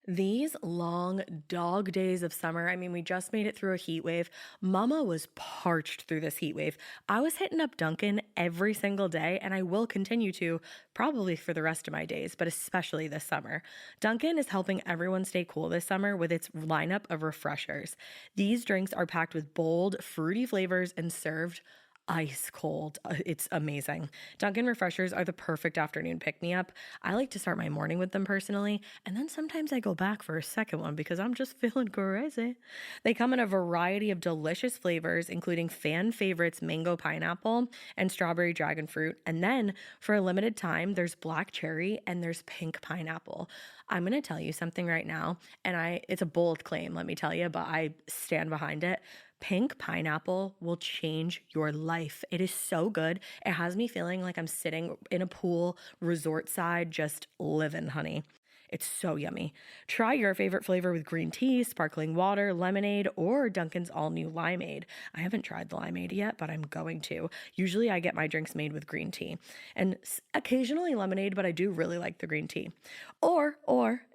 These long dog days of summer, I mean, we just made it through a heat wave. Mama was parched through this heat wave. I was hitting up Dunkin' every single day, and I will continue to probably for the rest of my days, but especially this summer. Dunkin' is helping everyone stay cool this summer with its lineup of refreshers. These drinks are packed with bold, fruity flavors and served ice cold. It's amazing. Dunkin' refreshers are the perfect afternoon pick-me-up. I like to start my morning with them personally, and then sometimes I go back for a second one because I'm just feeling crazy. They come in a variety of delicious flavors, including fan favorites mango pineapple and strawberry dragon fruit. And then for a limited time, there's black cherry and there's pink pineapple. I'm going to tell you something right now, and it's a bold claim, let me tell you, but I stand behind it. Pink pineapple will change your life. It is so good. It has me feeling like I'm sitting in a pool, resort side, just living, honey. It's so yummy. Try your favorite flavor with green tea, sparkling water, lemonade, or Dunkin's all-new limeade. I haven't tried the limeade yet, but I'm going to. Usually I get my drinks made with green tea and occasionally lemonade, but I do really like the green tea. Or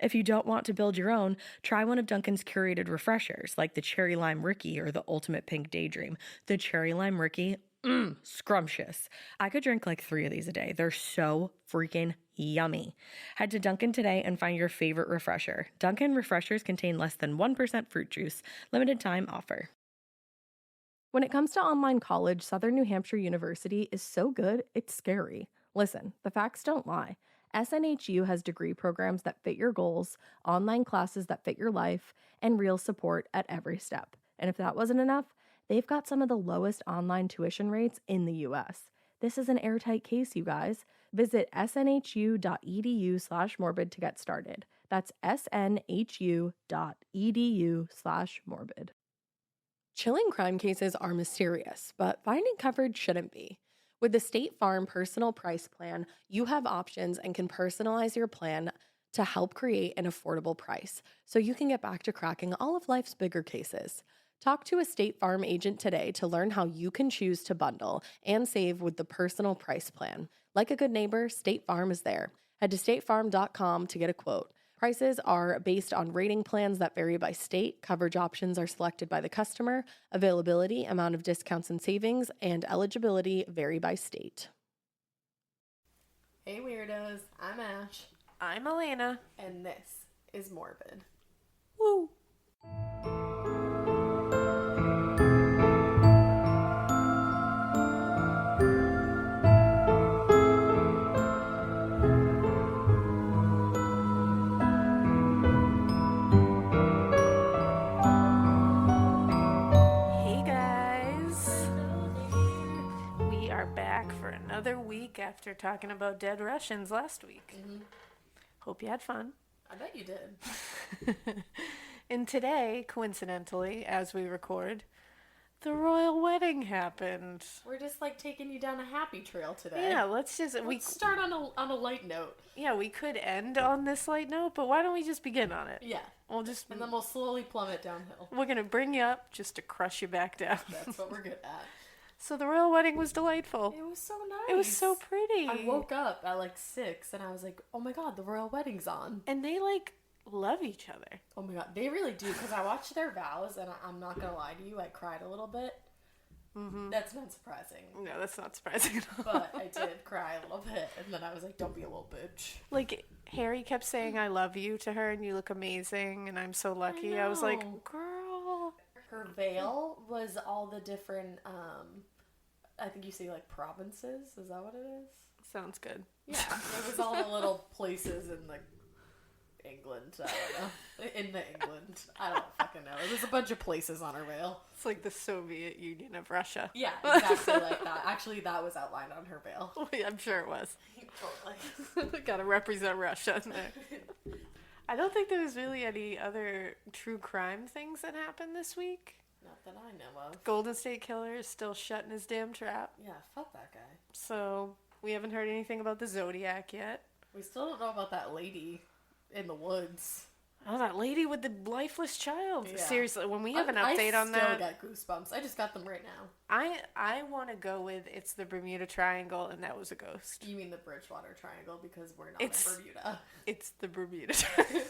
if you don't want to build your own, try one of Dunkin's curated refreshers like the Cherry Lime Ricky or the Ultimate Pink Daydream. The Cherry Lime Ricky, scrumptious. I could drink like 3 of these a day. They're so freaking yummy. Head to Dunkin' today and find your favorite refresher. Dunkin' refreshers contain less than 1% fruit juice. Limited time offer. When it comes to online college, Southern New Hampshire University is so good, it's scary. Listen, the facts don't lie. SNHU has degree programs that fit your goals, online classes that fit your life, and real support at every step. And if that wasn't enough, they've got some of the lowest online tuition rates in the U.S. This is an airtight case, you guys. Visit snhu.edu/morbid to get started. That's snhu.edu/morbid. Chilling crime cases are mysterious, but finding coverage shouldn't be. With the State Farm Personal Price Plan, you have options and can personalize your plan to help create an affordable price so you can get back to cracking all of life's bigger cases. Talk to a State Farm agent today to learn how you can choose to bundle and save with the Personal Price Plan. Like a good neighbor, State Farm is there. Head to statefarm.com to get a quote. Prices are based on rating plans that vary by state. Coverage options are selected by the customer. Availability, amount of discounts and savings, and eligibility vary by state. Hey weirdos, I'm Ash. I'm Alaina. And this is Morbid. Woo! Another week after talking about dead Russians last week. Mm-hmm. Hope you had fun. I bet you did. And today, coincidentally, as we record, the royal wedding happened. We're just like taking you down a happy trail today. Yeah, let's start on a light note. Yeah, we could end on this light note, but why don't we just begin on it? Yeah. And then we'll slowly plummet downhill. We're going to bring you up just to crush you back down. That's what we're good at. So the royal wedding was delightful. It was so nice. It was so pretty. I woke up at like 6 and I was like, oh my god, the royal wedding's on. And they like love each other. Oh my god, they really do. Because I watched their vows and I'm not going to lie to you, I cried a little bit. Mm-hmm. That's not surprising. No, that's not surprising at all. But I did cry a little bit. And then I was like, don't be a little bitch. Like, Harry kept saying, I love you to her and you look amazing and I'm so lucky. I was like, girl. Her veil was all the different, I think you say like provinces. Is that what it is? Sounds good. Yeah. It was all the little places in like England. I don't know. In the England. I don't fucking know. There's a bunch of places on her veil. It's like the Soviet Union of Russia. Yeah, exactly like that. Actually, that was outlined on her veil. I'm sure it was. Totally. Gotta represent Russia in there. I don't think there was really any other true crime things that happened this week. Not that I know of. Golden State Killer is still shut in his damn trap. Yeah, fuck that guy. So, we haven't heard anything about the Zodiac yet. We still don't know about that lady in the woods. Oh, that lady with the lifeless child. Yeah. Seriously, when we have an update on that. I still got goosebumps. I just got them right now. I want to go with it's the Bermuda Triangle and that was a ghost. You mean the Bridgewater Triangle because we're not in Bermuda. It's the Bermuda Triangle.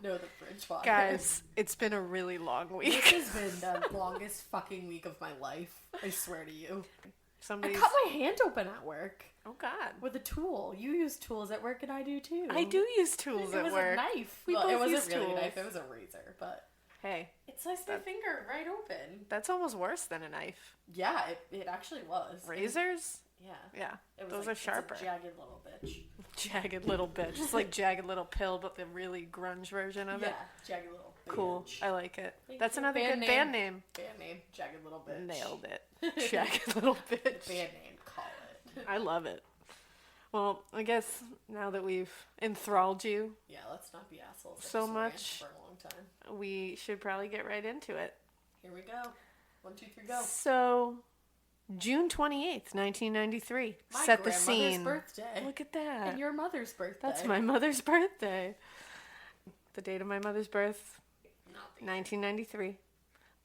know the fridge water. Guys, it's been a really long This week. has been the longest fucking week of my life. I swear to you. I Somebody's... cut my hand open at work Oh, God. with a tool. You use tools at work, and I do too. I do use tools It at was work. a knife. We Well, both it wasn't use really tools. a knife. It was a razor, but Hey, it sliced my finger right open. that's almost worse than a knife. Yeah, it actually was. Razors? Yeah. Yeah, It was those like, are sharper. It's a jagged little bitch. Jagged little bitch. It's like Jagged Little Pill, but the really grunge version of Yeah, it. jagged little bitch. Cool. I like it. Thank That's you. another Band good name. band name. Band name, jagged little bitch. Nailed it. Jagged Little Bitch. Band name, call it. I love it. Well, I guess now that we've enthralled you, Yeah, let's not be assholes. I So just rant much. for a long time. we should probably get right into it. Here we go. 1, 2, 3, go. So, June 28th, 1993. My Set the grandmother's scene. birthday. Look at that. And your mother's birthday. That's my mother's birthday. The date of my mother's birth, Not the 1993.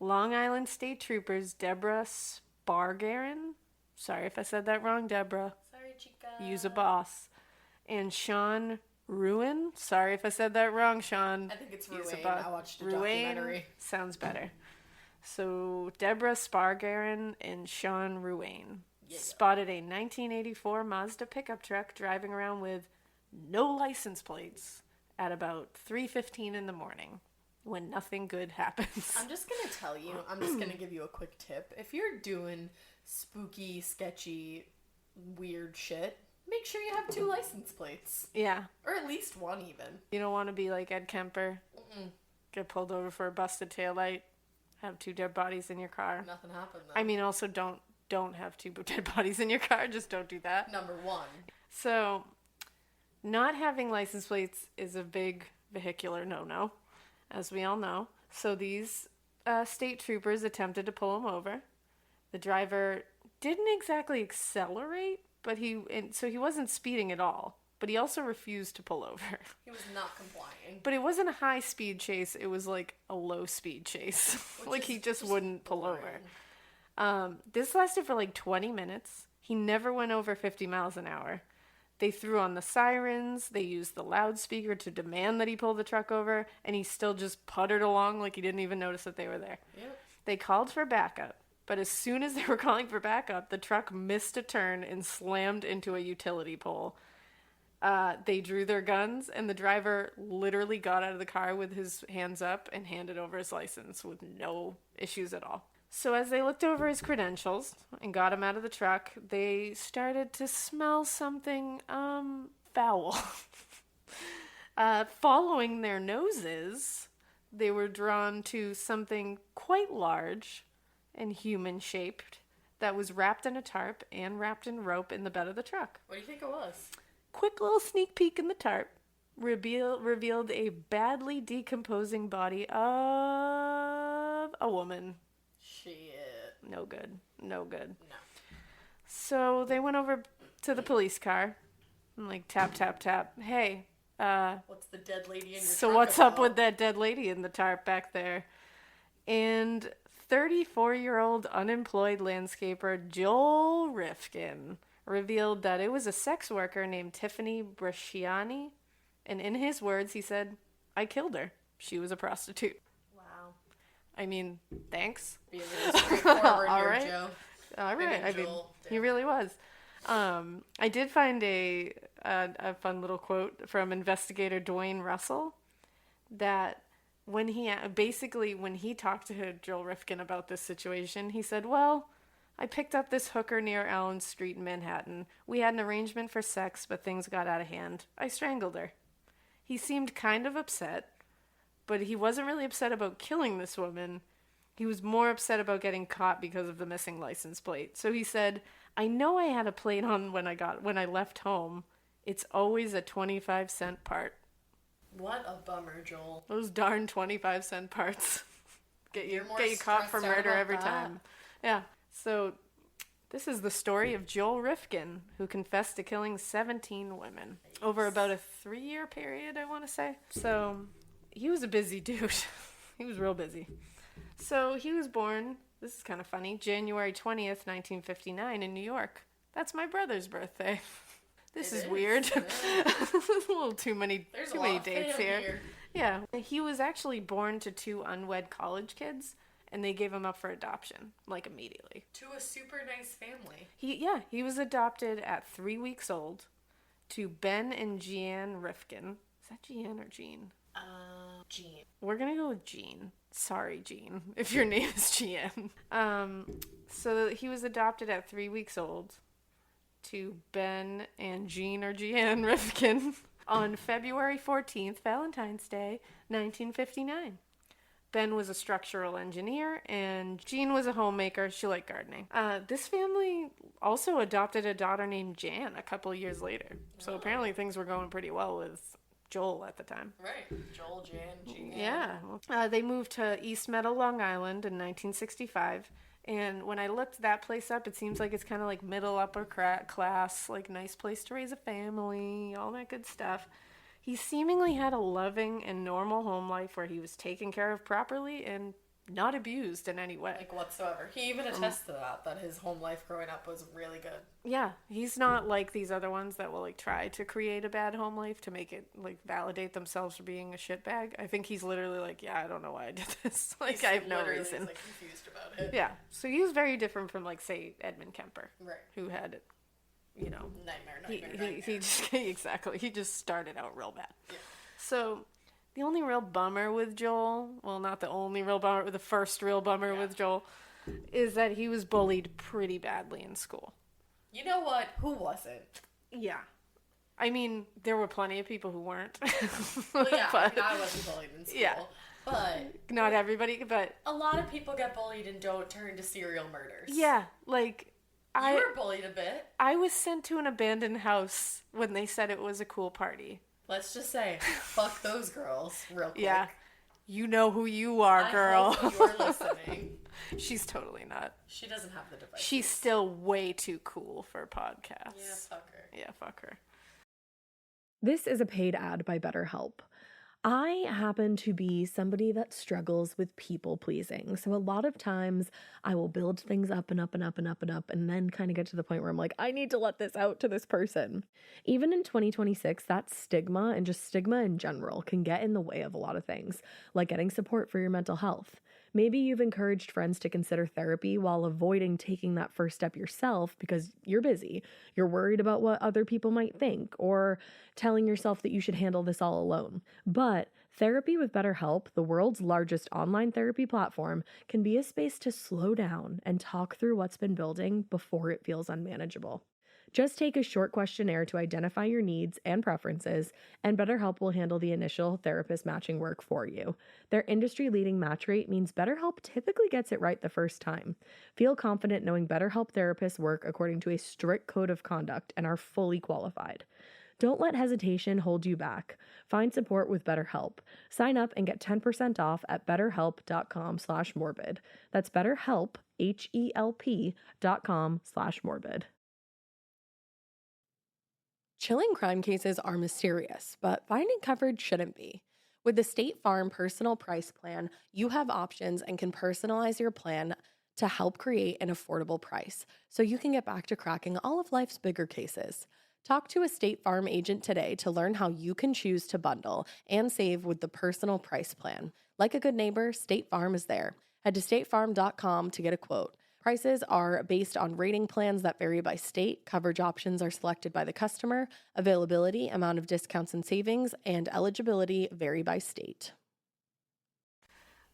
Long Island State Troopers Debra Spargarin. Sorry if I said that wrong, Debra. Sorry, chica. Use a boss. And Sean Ruin. Sorry if I said that wrong, Sean. I think it's Use a Ruane. boss. I watched a Ruane documentary. sounds better. So Debra Spargarin and Sean Ruane spotted a 1984 Mazda pickup truck driving around with no license plates at about 3:15 in the morning when nothing good happens. I'm just going to tell you, I'm just going to give you a quick tip. If you're doing spooky, sketchy, weird shit, make sure you have 2 license plates. Yeah. Or at least 1 even. You don't want to be like Ed Kemper. Get pulled over for a busted taillight. Have 2 dead bodies in your car. Nothing happened though. I mean, also don't have 2 dead bodies in your car. Just don't do that. Number 1. So, not having license plates is a big vehicular no-no, as we all know. So these state troopers attempted to pull him over. The driver didn't exactly accelerate, but he wasn't speeding at all. But he also refused to pull over. He was not complying. But it wasn't a high-speed chase. It was like a low-speed chase. Like he just wouldn't pull boring. over. This lasted for like 20 minutes. He never went over 50 miles an hour. They threw on the sirens. They used the loudspeaker to demand that he pull the truck over. And he still just puttered along like he didn't even notice that they were there. Yep. They called for backup. But as soon as they were calling for backup, the truck missed a turn and slammed into a utility pole. They drew their guns, and the driver literally got out of the car with his hands up and handed over his license with no issues at all. So as they looked over his credentials and got him out of the truck, they started to smell something, foul. Following their noses, they were drawn to something quite large and human-shaped that was wrapped in a tarp and wrapped in rope in the bed of the truck. What do you think it was? Quick little sneak peek in the tarp revealed a badly decomposing body of a woman. Shit. No good. No good. No. So they went over to the police car and like tap, tap, tap. Hey, What's the dead lady in your so truck what's up about? with that dead lady in the tarp back there? And 34-year-old unemployed landscaper Joel Rifkin revealed that it was a sex worker named Tiffany Bresciani, and in his words, he said, "I killed her. She was a prostitute." Wow. I mean, thanks. Being really straightforward All here, right. Joe. All right. I mean, Joel, he damn. really was. I did find a fun little quote from investigator Dwayne Russell that when he talked to Joel Rifkin about this situation, he said, "Well, I picked up this hooker near Allen Street in Manhattan. We had an arrangement for sex, but things got out of hand. I strangled her." He seemed kind of upset, but he wasn't really upset about killing this woman. He was more upset about getting caught because of the missing license plate. So he said, "I know I had a plate on when I left home. It's always a 25-cent part." What a bummer, Joel. Those darn 25-cent parts. get you You're more caught for stressed out murder about every that. time. Yeah. So this is the story of Joel Rifkin, who confessed to killing 17 women over about a 3-year period, I want to say. So he was a busy dude. He was real busy. So he was born, this is kind of funny, January 20th, 1959 in New York. That's my brother's birthday. This It is is. weird. It is. A little too many There's too a many lot of dates fam here. Yeah, he was actually born to 2 unwed college kids, and they gave him up for adoption, like immediately. To a super nice family. He was adopted at 3 weeks old to Ben and Jean Rifkin. Is that Jean or Jean? Jean. We're gonna go with Jean. Sorry, Jean, if your name is Jean. So he was adopted at 3 weeks old to Ben and Jean or Jean Rifkin on February 14th, Valentine's Day, 1959. Ben was a structural engineer, and Jean was a homemaker. She liked gardening. This family also adopted a daughter named Jan a couple years later. So apparently things were going pretty well with Joel at the time. Right. Joel, Jan, Jean. Yeah. They moved to East Meadow, Long Island in 1965. And when I looked that place up, it seems like it's kind of like middle upper class, like nice place to raise a family, all that good stuff. He seemingly had a loving and normal home life where he was taken care of properly and not abused in any way. Like whatsoever. He even attests to that his home life growing up was really good. Yeah, he's not like these other ones that will like try to create a bad home life to make it like validate themselves for being a shitbag. I think he's literally like, yeah, I don't know why I did this. Like, He's I have no literally reason. like confused about it. Yeah, so he was very different from like say Edmund Kemper, Right. who had, you know, Nightmare. he just exactly, he just started out real bad. Yeah. So the only real bummer with Joel, well, not the only real bummer, the first real bummer with Joel, is that he was bullied pretty badly in school. You know what? Who wasn't? Yeah. I mean, there were plenty of people who weren't. Well, yeah, but, I wasn't bullied in school. Yeah. But not everybody, but a lot of people get bullied and don't turn to serial murders. yeah, like You were bullied a bit. I was sent to an abandoned house when they said it was a cool party. Let's just say, fuck those girls, real quick. Yeah. You know who you are, girl. I hope you're listening. She's totally not. She doesn't have the device. She's still way too cool for podcasts. Yeah, fuck her. Yeah, fuck her. This is a paid ad by BetterHelp. I happen to be somebody that struggles with people pleasing. So a lot of times I will build things up and up and up and up and up and then kind of get to the point where I'm like, I need to let this out to this person. Even in 2026, that stigma and just stigma in general can get in the way of a lot of things, like getting support for your mental health. Maybe you've encouraged friends to consider therapy while avoiding taking that first step yourself because you're busy. You're worried about what other people might think, or telling yourself that you should handle this all alone. But therapy with BetterHelp, the world's largest online therapy platform, can be a space to slow down and talk through what's been building before it feels unmanageable. Just take a short questionnaire to identify your needs and preferences, and BetterHelp will handle the initial therapist matching work for you. Their industry-leading match rate means BetterHelp typically gets it right the first time. Feel confident knowing BetterHelp therapists work according to a strict code of conduct and are fully qualified. Don't let hesitation hold you back. Find support with BetterHelp. Sign up and get 10% off at betterhelp.com/morbid. That's BetterHelp, HELP.com/morbid. Chilling crime cases are mysterious, but finding coverage shouldn't be. With the State Farm Personal Price Plan, you have options and can personalize your plan to help create an affordable price so you can get back to cracking all of life's bigger cases. Talk to a State Farm agent today to learn how you can choose to bundle and save with the Personal Price Plan. Like a good neighbor, State Farm is there. Head to statefarm.com to get a quote. Prices are based on rating plans that vary by state. Coverage options are selected by the customer. Availability, amount of discounts and savings, and eligibility vary by state.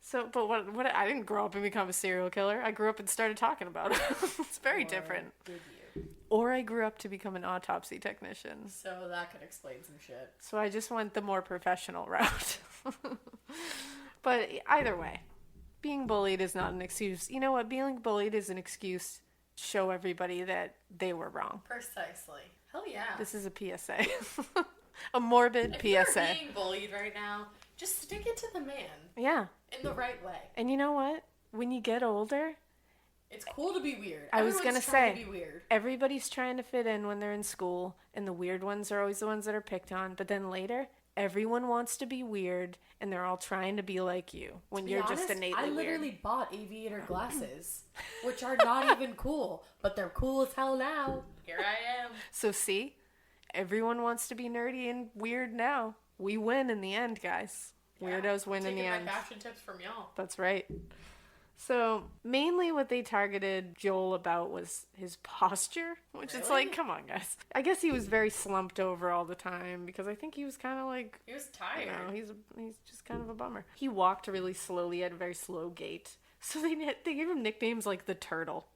So, but what I didn't grow up and become a serial killer. I grew up and started talking about it. It's very different. Did you? Or I grew up to become an autopsy technician. So that could explain some shit. So I just went the more professional route. But either way, being bullied is not an excuse. You know what? Being bullied is an excuse to show everybody that they were wrong. Precisely. Hell yeah. This is a PSA. A morbid if PSA. You're being bullied right now, just stick it to the man. Yeah. In the right way. And you know what? When you get older, it's cool to be weird. I was Everyone's going to trying say, to be weird. Everybody's trying to fit in when they're in school, and the weird ones are always the ones that are picked on. But then later, everyone wants to be weird, and they're all trying to be like you when you're just innately weird. I literally bought aviator glasses, which are not even cool, but they're cool as hell now. Here I am. So see, everyone wants to be nerdy and weird now. We win in the end, guys. Weirdos win in the Taking end. my fashion tips from y'all. That's right. So, mainly what they targeted Joel about was his posture, which is Really? like, come on, guys. I guess he was very slumped over all the time because I think he was kind of like, He was you tired. know, he's just kind of a bummer. He walked really slowly at a very slow gait. So they gave him nicknames like the Turtle.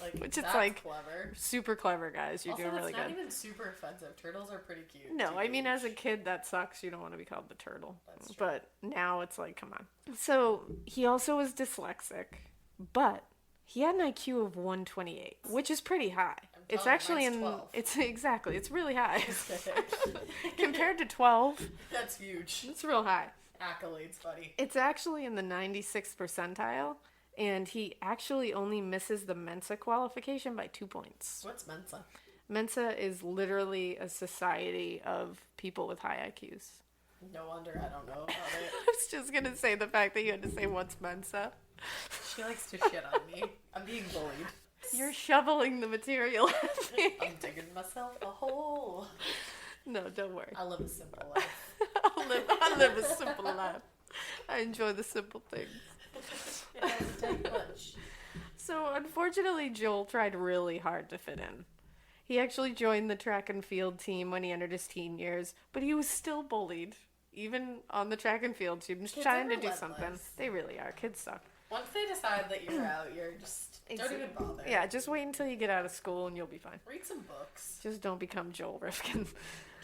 Like, Which it's that's like- clever. Super clever, guys. You're Also, doing that's really not good. even super offensive. Turtles are pretty cute. No, I mean, TBH. as a kid, that sucks. You don't want to be called the Turtle. That's true. But now it's like, come on. So he also was dyslexic, but he had an IQ of 128, which is pretty high. It's telling you, actually mine's in 12. it's exactly it's really high compared to 12. That's huge. It's real high. Accolades, buddy. It's actually in the 96th percentile, and he actually only misses the Mensa qualification by 2 points. What's Mensa? Mensa is literally a society of people with high IQs. No wonder I don't know about it. I was just gonna say the fact that you had to say what's Mensa. She likes to shit on me. I'm being bullied. You're shoveling the material at me. I'm digging myself a hole. No, don't worry. I live a simple life. I live a simple life. I enjoy the simple things. It doesn't take much. So, unfortunately, Joel tried really hard to fit in. He actually joined the track and field team when he entered his teen years, but he was still bullied. Even on the track and field team, just Kids trying are to do relentless. something. They really are. Kids suck. Once they decide that you're out, you're just don't even bother. Yeah, just wait until you get out of school and you'll be fine. Read some books. Just don't become Joel Rifkin.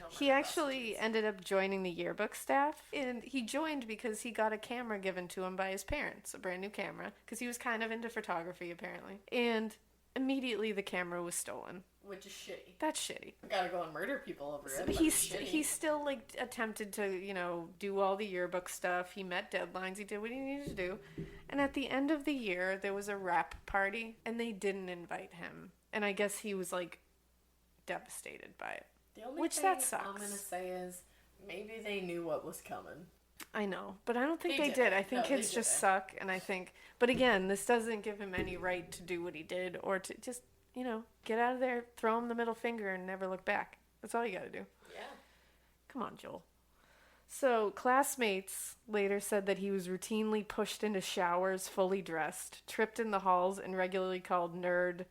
Don't He write actually prostitutes. ended up joining the yearbook staff, and he joined because he got a camera given to him by his parents, a brand new camera, because he was kind of into photography apparently. And immediately the camera was stolen. Which is shitty. That's shitty. Gotta go and murder people over it. but He it's shitty. still like attempted to do all the yearbook stuff. He met deadlines. He did what he needed to do. And at the end of the year, there was a wrap party, and they didn't invite him. And I guess he was like devastated by it. The only which thing that sucks. I'm gonna say is maybe they knew what was coming. I know, but I don't think They they did. didn't. I think No, they kids just didn't. suck, and I think. But again, this doesn't give him any right to do what he did, or to just get out of there, throw him the middle finger, and never look back. That's all you got to do. Yeah. Come on, Joel. So, classmates later said that he was routinely pushed into showers fully dressed, tripped in the halls, and regularly called nerd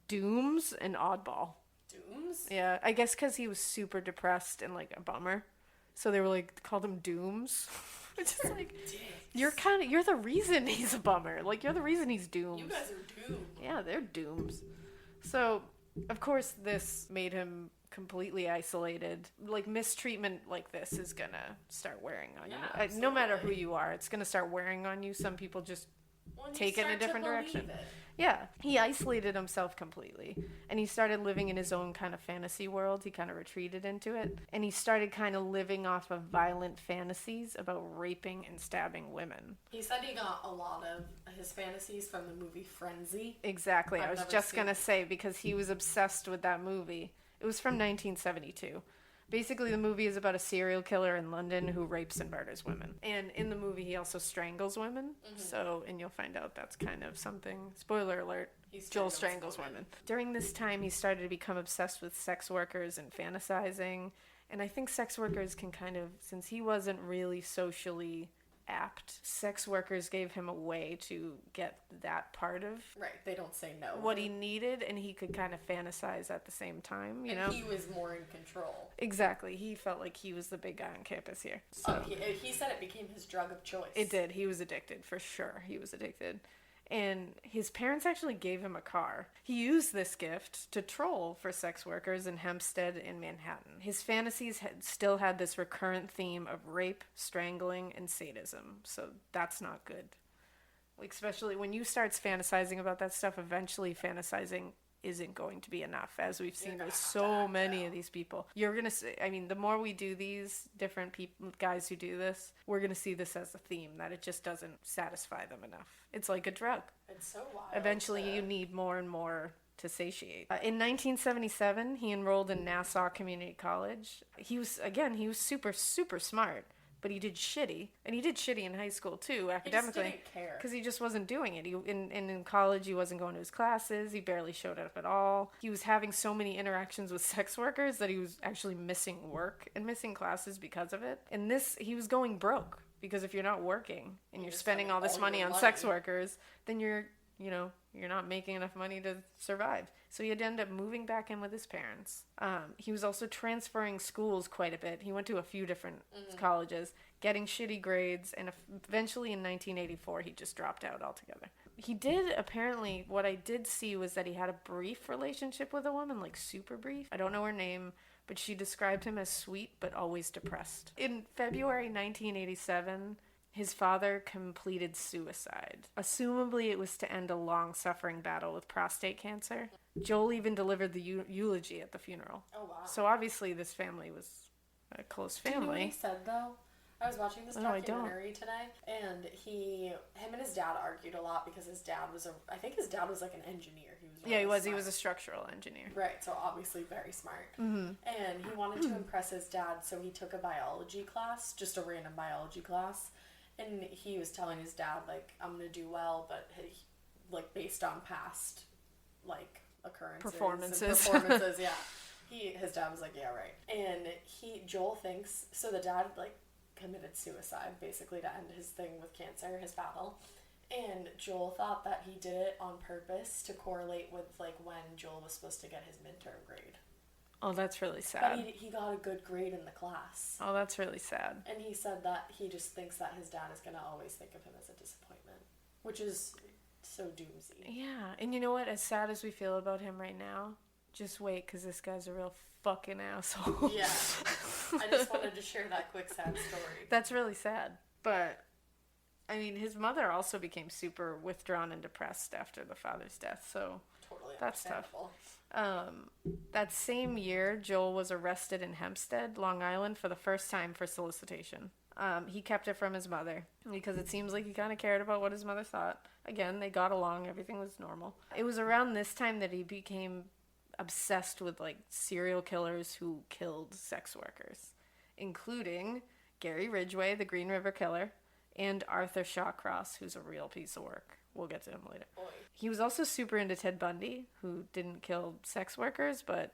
dooms and oddball. Dooms? Yeah, I guess because he was super depressed and like a bummer. So they were like, called him dooms. Which is like, Dicks. you're the reason he's a bummer. Like, you're the reason he's dooms. You guys are doomed. Yeah, they're dooms. So, of course, this made him completely isolated. Like, mistreatment like this is gonna start wearing on Yeah, you. No matter who absolutely. you are, it's gonna start wearing on you. Some people just When you take it in a start to different believe direction. it. Yeah, he isolated himself completely. And he started living in his own kind of fantasy world. He kind of retreated into it. And he started kind of living off of violent fantasies about raping and stabbing women. He said he got a lot of his fantasies from the movie Frenzy. Exactly. I I've was never just seen going to it. say, because he was obsessed with that movie. It was from 1972. Basically, the movie is about a serial killer in London who rapes and murders women. And in the movie, he also strangles women. So, and you'll find out that's kind of something. Spoiler alert. He Joel strangles strangles women. women. During this time, he started to become obsessed with sex workers and fantasizing. And I think sex workers can kind of, since he wasn't really socially apt, sex workers gave him a way to get that part of Right, they don't say no. what he needed, and he could kind of fantasize at the same time, you and know? he was more in control. Exactly. He felt like he was the big guy on campus here. So He said it became his drug of choice. it did. He was addicted, for sure. He was addicted. And his parents actually gave him a car. He used this gift to troll for sex workers in Hempstead and Manhattan. His fantasies still had this recurrent theme of rape, strangling, and sadism. So that's not good. Like, especially when you start fantasizing about that stuff, eventually fantasizing isn't going to be enough, as we've seen with so many of these people. You're gonna see, I mean, the more we do these different people, guys who do this, we're gonna see this as a theme, that it just doesn't satisfy them enough. It's like a drug. It's so wild. Eventually you need more and more to satiate. In 1977, he enrolled in Nassau Community College. He was super, super smart, but he did shitty. And he did shitty in high school too, academically. He just didn't care. Because he just wasn't doing it. In college, he wasn't going to his classes. He barely showed up at all. He was having so many interactions with sex workers that he was actually missing work and missing classes because of it. And he was going broke. Because if you're not working and you're spending all this money on sex workers, then you're not making enough money to survive. So he had to end up moving back in with his parents. He was also transferring schools quite a bit. He went to a few different colleges, getting shitty grades, and eventually in 1984 he just dropped out altogether. He did, apparently, what I did see was that he had a brief relationship with a woman, like super brief. I don't know her name, but she described him as sweet but always depressed. In February 1987... his father completed suicide. Assumably, it was to end a long-suffering battle with prostate cancer. Joel even delivered the eulogy at the funeral. Oh, wow. So obviously, this family was a close family. Do you know what he said, though? I was watching this documentary today, and him and his dad argued a lot because his dad was I think his dad was like an engineer. He was really smart. He was a structural engineer. Right, so obviously very smart. Mm-hmm. And he wanted to impress his dad, so he took a biology class, just a random biology class. And he was telling his dad, like, I'm going to do well, but, like, based on past, like, occurrences. Performances, yeah. His dad was like, yeah, right. And Joel thinks, so the dad, like, committed suicide, basically, to end his thing with cancer, his battle. And Joel thought that he did it on purpose to correlate with, like, when Joel was supposed to get his midterm grade. Oh, that's really sad. But he got a good grade in the class. Oh, that's really sad. And he said that he just thinks that his dad is going to always think of him as a disappointment, which is so doomsy. Yeah, and you know what? As sad as we feel about him right now, just wait, because this guy's a real fucking asshole. Yeah. I just wanted to share that quick sad story. That's really sad. But, I mean, his mother also became super withdrawn and depressed after the father's death, so totally that's tough. That same year, Joel was arrested in Hempstead, Long Island, for the first time for solicitation. He kept it from his mother because it seems like he kind of cared about what his mother thought. Again, they got along. Everything was normal. It was around this time that he became obsessed with, like, serial killers who killed sex workers, including Gary Ridgway, the Green River Killer, and Arthur Shawcross, who's a real piece of work. We'll get to him later. Boy. He was also super into Ted Bundy, who didn't kill sex workers, but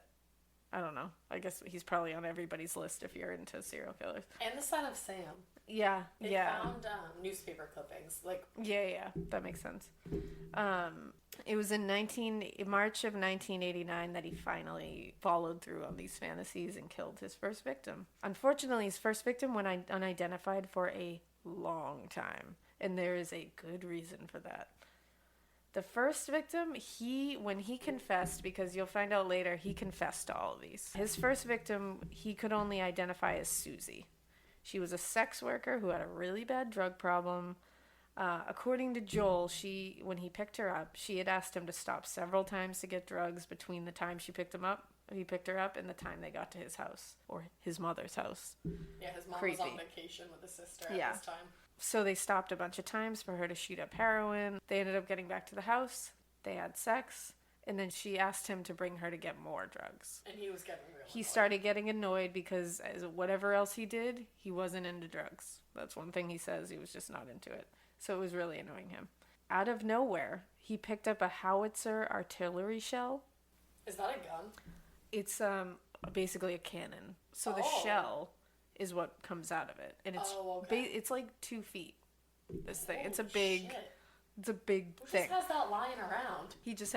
I don't know. I guess he's probably on everybody's list if you're into serial killers. And the Son of Sam. Yeah, they found newspaper clippings. Yeah, that makes sense. It was in March of 1989 that he finally followed through on these fantasies and killed his first victim. Unfortunately, his first victim went unidentified for a long time. And there is a good reason for that. The first victim, when he confessed, because you'll find out later, he confessed to all of these. His first victim, he could only identify as Susie. She was a sex worker who had a really bad drug problem. According to Joel, when he picked her up, she had asked him to stop several times to get drugs between the time he picked her up, and the time they got to his house, or his mother's house. Yeah, his mom was on vacation with his sister at this time. So they stopped a bunch of times for her to shoot up heroin. They ended up getting back to the house. They had sex. And then she asked him to bring her to get more drugs. And he was getting real annoyed. He started getting annoyed because as whatever else he did, he wasn't into drugs. That's one thing he says. He was just not into it. So it was really annoying him. Out of nowhere, he picked up a howitzer artillery shell. Is that a gun? It's basically a cannon. So the shell is what comes out of it, and it's like 2 feet. This thing, it's a big thing. Who just has that lying around? He just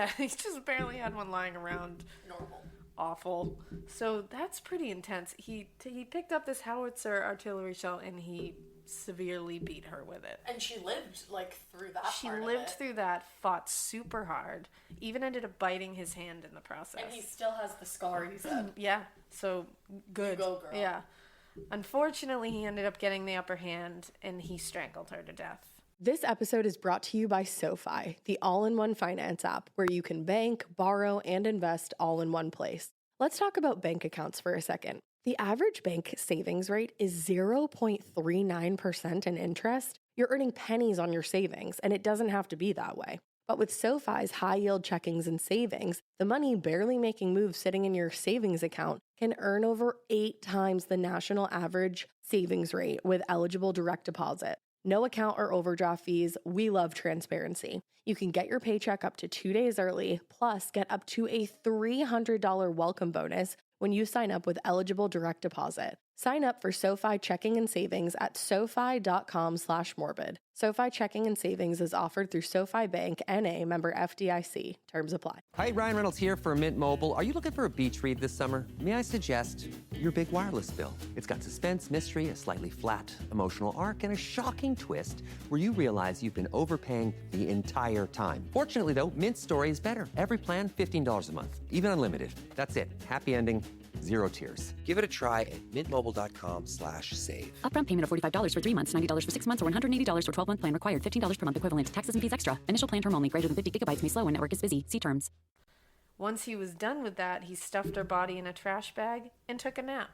barely had one lying around. Normal. Awful. So that's pretty intense. He picked up this howitzer artillery shell and he severely beat her with it. And she lived through that. She lived through that, fought super hard, even ended up biting his hand in the process. And he still has the scar, he said. Yeah. So good. You go, girl. Yeah. Unfortunately, he ended up getting the upper hand, and he strangled her to death. This episode is brought to you by SoFi, the all-in-one finance app where you can bank, borrow, and invest all in one place. Let's talk about bank accounts for a second. The average bank savings rate is 0.39% in interest. You're earning pennies on your savings, and it doesn't have to be that way. But with SoFi's high-yield checkings and savings, the money barely making moves sitting in your savings account can earn over 8 times the national average savings rate with eligible direct deposit. No account or overdraft fees. We love transparency. You can get your paycheck up to 2 days early, plus get up to a $300 welcome bonus when you sign up with eligible direct deposit. Sign up for SoFi checking and savings at SoFi.com/morbid. SoFi checking and savings is offered through SoFi Bank, N.A., member FDIC. Terms apply. Hi, Ryan Reynolds here for Mint Mobile. Are you looking for a beach read this summer? May I suggest your big wireless bill? It's got suspense, mystery, a slightly flat, emotional arc, and a shocking twist where you realize you've been overpaying the entire time. Fortunately, though, Mint's story is better. Every plan, $15 a month. Even unlimited. That's it. Happy ending. Zero tears. Give it a try at mintmobile.com/save. Upfront payment of $45 for 3 months, $90 for 6 months, or $180 for 12-month plan required. $15 per month equivalent. Taxes and fees extra. Initial plan term only. Greater than 50 gigabytes may slow when network is busy. See terms. Once he was done with that, he stuffed her body in a trash bag and took a nap.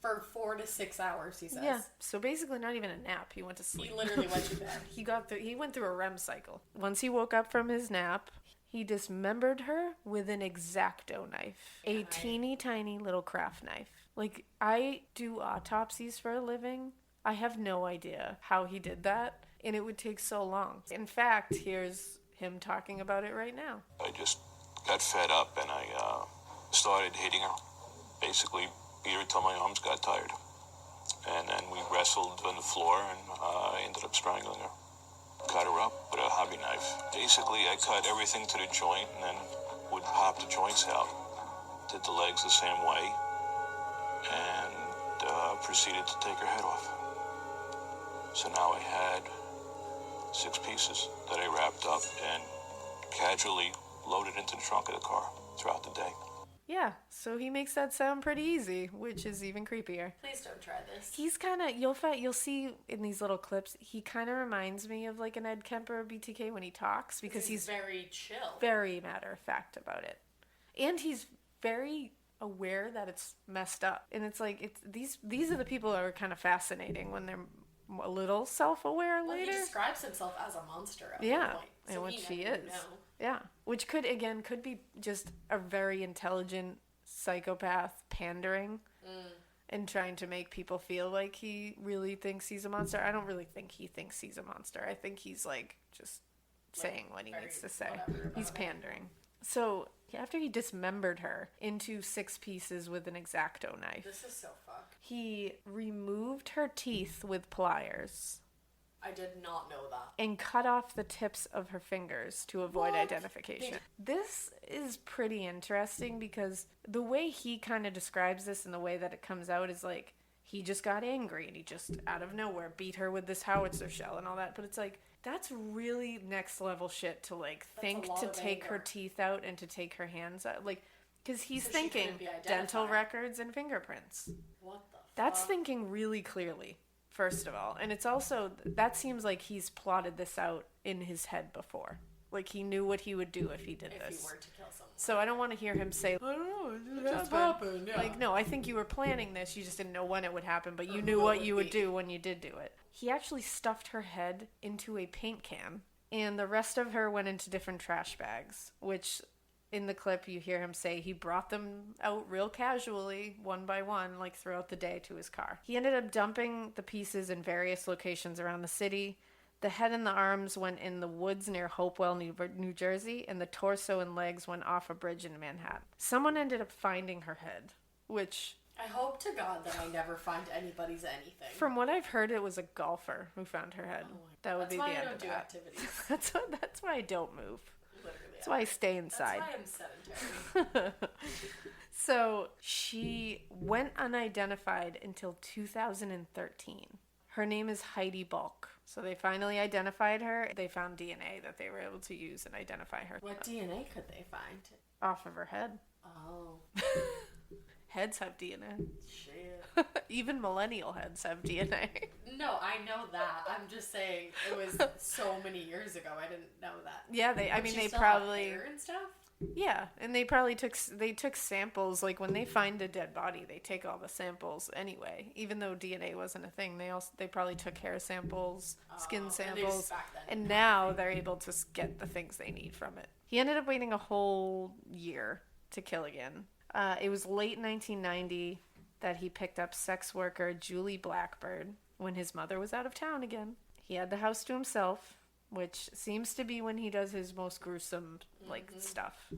For 4 to 6 hours, he says. Yeah, so basically not even a nap. He went to sleep. He literally went to bed. He went through a REM cycle. Once he woke up from his nap, he dismembered her with an X-Acto knife. A teeny tiny little craft knife. Like, I do autopsies for a living. I have no idea how he did that, and it would take so long. In fact, here's him talking about it right now. I just got fed up and I started hitting her. Basically, beat her till my arms got tired. And then we wrestled on the floor and I ended up strangling her. Cut her up with a hobby knife. Basically, I cut everything to the joint and then would pop the joints out. Did the legs the same way and proceeded to take her head off. So now I had 6 pieces that I wrapped up and casually loaded into the trunk of the car throughout the day. Yeah, so he makes that sound pretty easy, which is even creepier. Please don't try this. He's kind of, you'll see in these little clips, he kind of reminds me of like an Ed Kemper or BTK when he talks, because he's very chill. Very matter-of-fact about it. And he's very aware that it's messed up. And it's like, these are the people that are kind of fascinating when they're a little self-aware later. He describes himself as a monster at one point. So and which he is. Yeah, which could be just a very intelligent psychopath pandering and trying to make people feel like he really thinks he's a monster. I don't really think he thinks he's a monster. I think he's like just saying what he needs to say. He's pandering. So after he dismembered her into 6 pieces with an X-Acto knife. This is so fucked. He removed her teeth with pliers. I did not know that. And cut off the tips of her fingers to avoid identification. This is pretty interesting because the way he kind of describes this and the way that it comes out is like he just got angry and he just out of nowhere beat her with this howitzer shell and all that. But it's like, that's really next level shit to like think to take her teeth out and to take her hands out. Like, because he's thinking dental records and fingerprints. What the fuck? That's thinking really clearly. First of all. And it's also, that seems like he's plotted this out in his head before. Like he knew what he would do if he did this. If he were to kill someone. So I don't want to hear him say, I don't know, it just happened. Yeah. Like, no, I think you were planning this. You just didn't know when it would happen, but you knew what you would do when you did do it. He actually stuffed her head into a paint can, and the rest of her went into different trash bags, which in the clip you hear him say he brought them out real casually, one by one, like throughout the day to his car. He ended up dumping the pieces in various locations around the city. The head and the arms went in the woods near Hopewell, New Jersey, and the torso and legs went off a bridge in Manhattan. Someone ended up finding her head, which... I hope to God that I never find anybody's anything. From what I've heard, it was a golfer who found her head. That would be the end of that. That's why I don't do activities. That's why I don't move. Literally. That's why I stay inside. That's why I'm sedentary. So she went unidentified until 2013. Her name is Heidi Bulk. So they finally identified her. They found DNA that they were able to use and identify her. What DNA could they find? Off of her head. Oh. Heads have DNA. Shit. Even millennial heads have DNA. No, I know that. I'm just saying it was so many years ago. I didn't know that. Yeah, they probably have hair and stuff? Yeah, and they probably took samples. Like when they find a dead body, they take all the samples anyway. Even though DNA wasn't a thing, they probably took hair samples, skin samples, and now they're able to get the things they need from it. He ended up waiting a whole year to kill again. It was late 1990 that he picked up sex worker Julie Blackbird when his mother was out of town again. He had the house to himself, which seems to be when he does his most gruesome, stuff.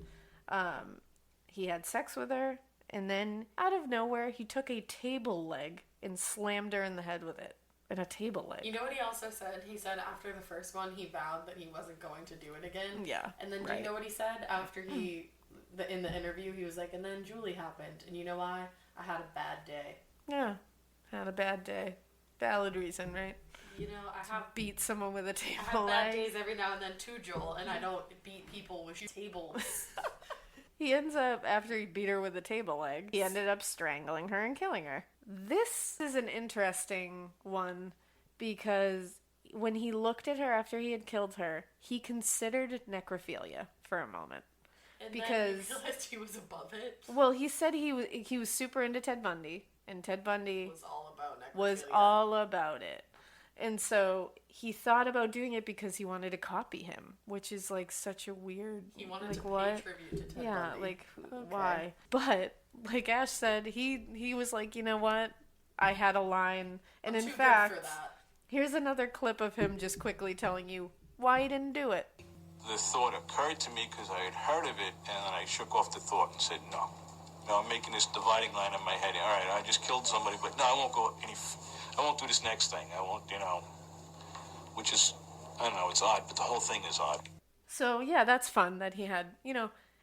He had sex with her, and then, out of nowhere, he took a table leg and slammed her in the head with it. And a table leg. You know what he also said? He said after the first one, he vowed that he wasn't going to do it again. Yeah. And then do you know what he said after in the interview? He was like, and then Julie happened. And you know why? I had a bad day. Yeah. Had a bad day. Valid reason, right? You know, I have beat someone with a table I have leg. bad days every now and then too, Joel, and I don't beat people with tables. He ends up, after he beat her with a table leg, he ended up strangling her and killing her. This is an interesting one because when he looked at her after he had killed her, he considered necrophilia for a moment. And because then he realized he was above it. Well, he said he was super into Ted Bundy, and Ted Bundy was all about necrophilia. Was all about it. And so he thought about doing it because he wanted to copy him, which is like such a weird. He wanted like, to what? pay tribute to Ted yeah, Bundy. like why? But like Ash said, he was like, you know what? I had a line, and in fact, here's another clip of him just quickly telling you why he didn't do it. The thought occurred to me because I had heard of it, and then I shook off the thought and said, no, I'm making this dividing line in my head. All right, I just killed somebody, but no, I won't do this next thing. I won't, which is, I don't know, it's odd, but the whole thing is odd. So, yeah, that's fun that he had,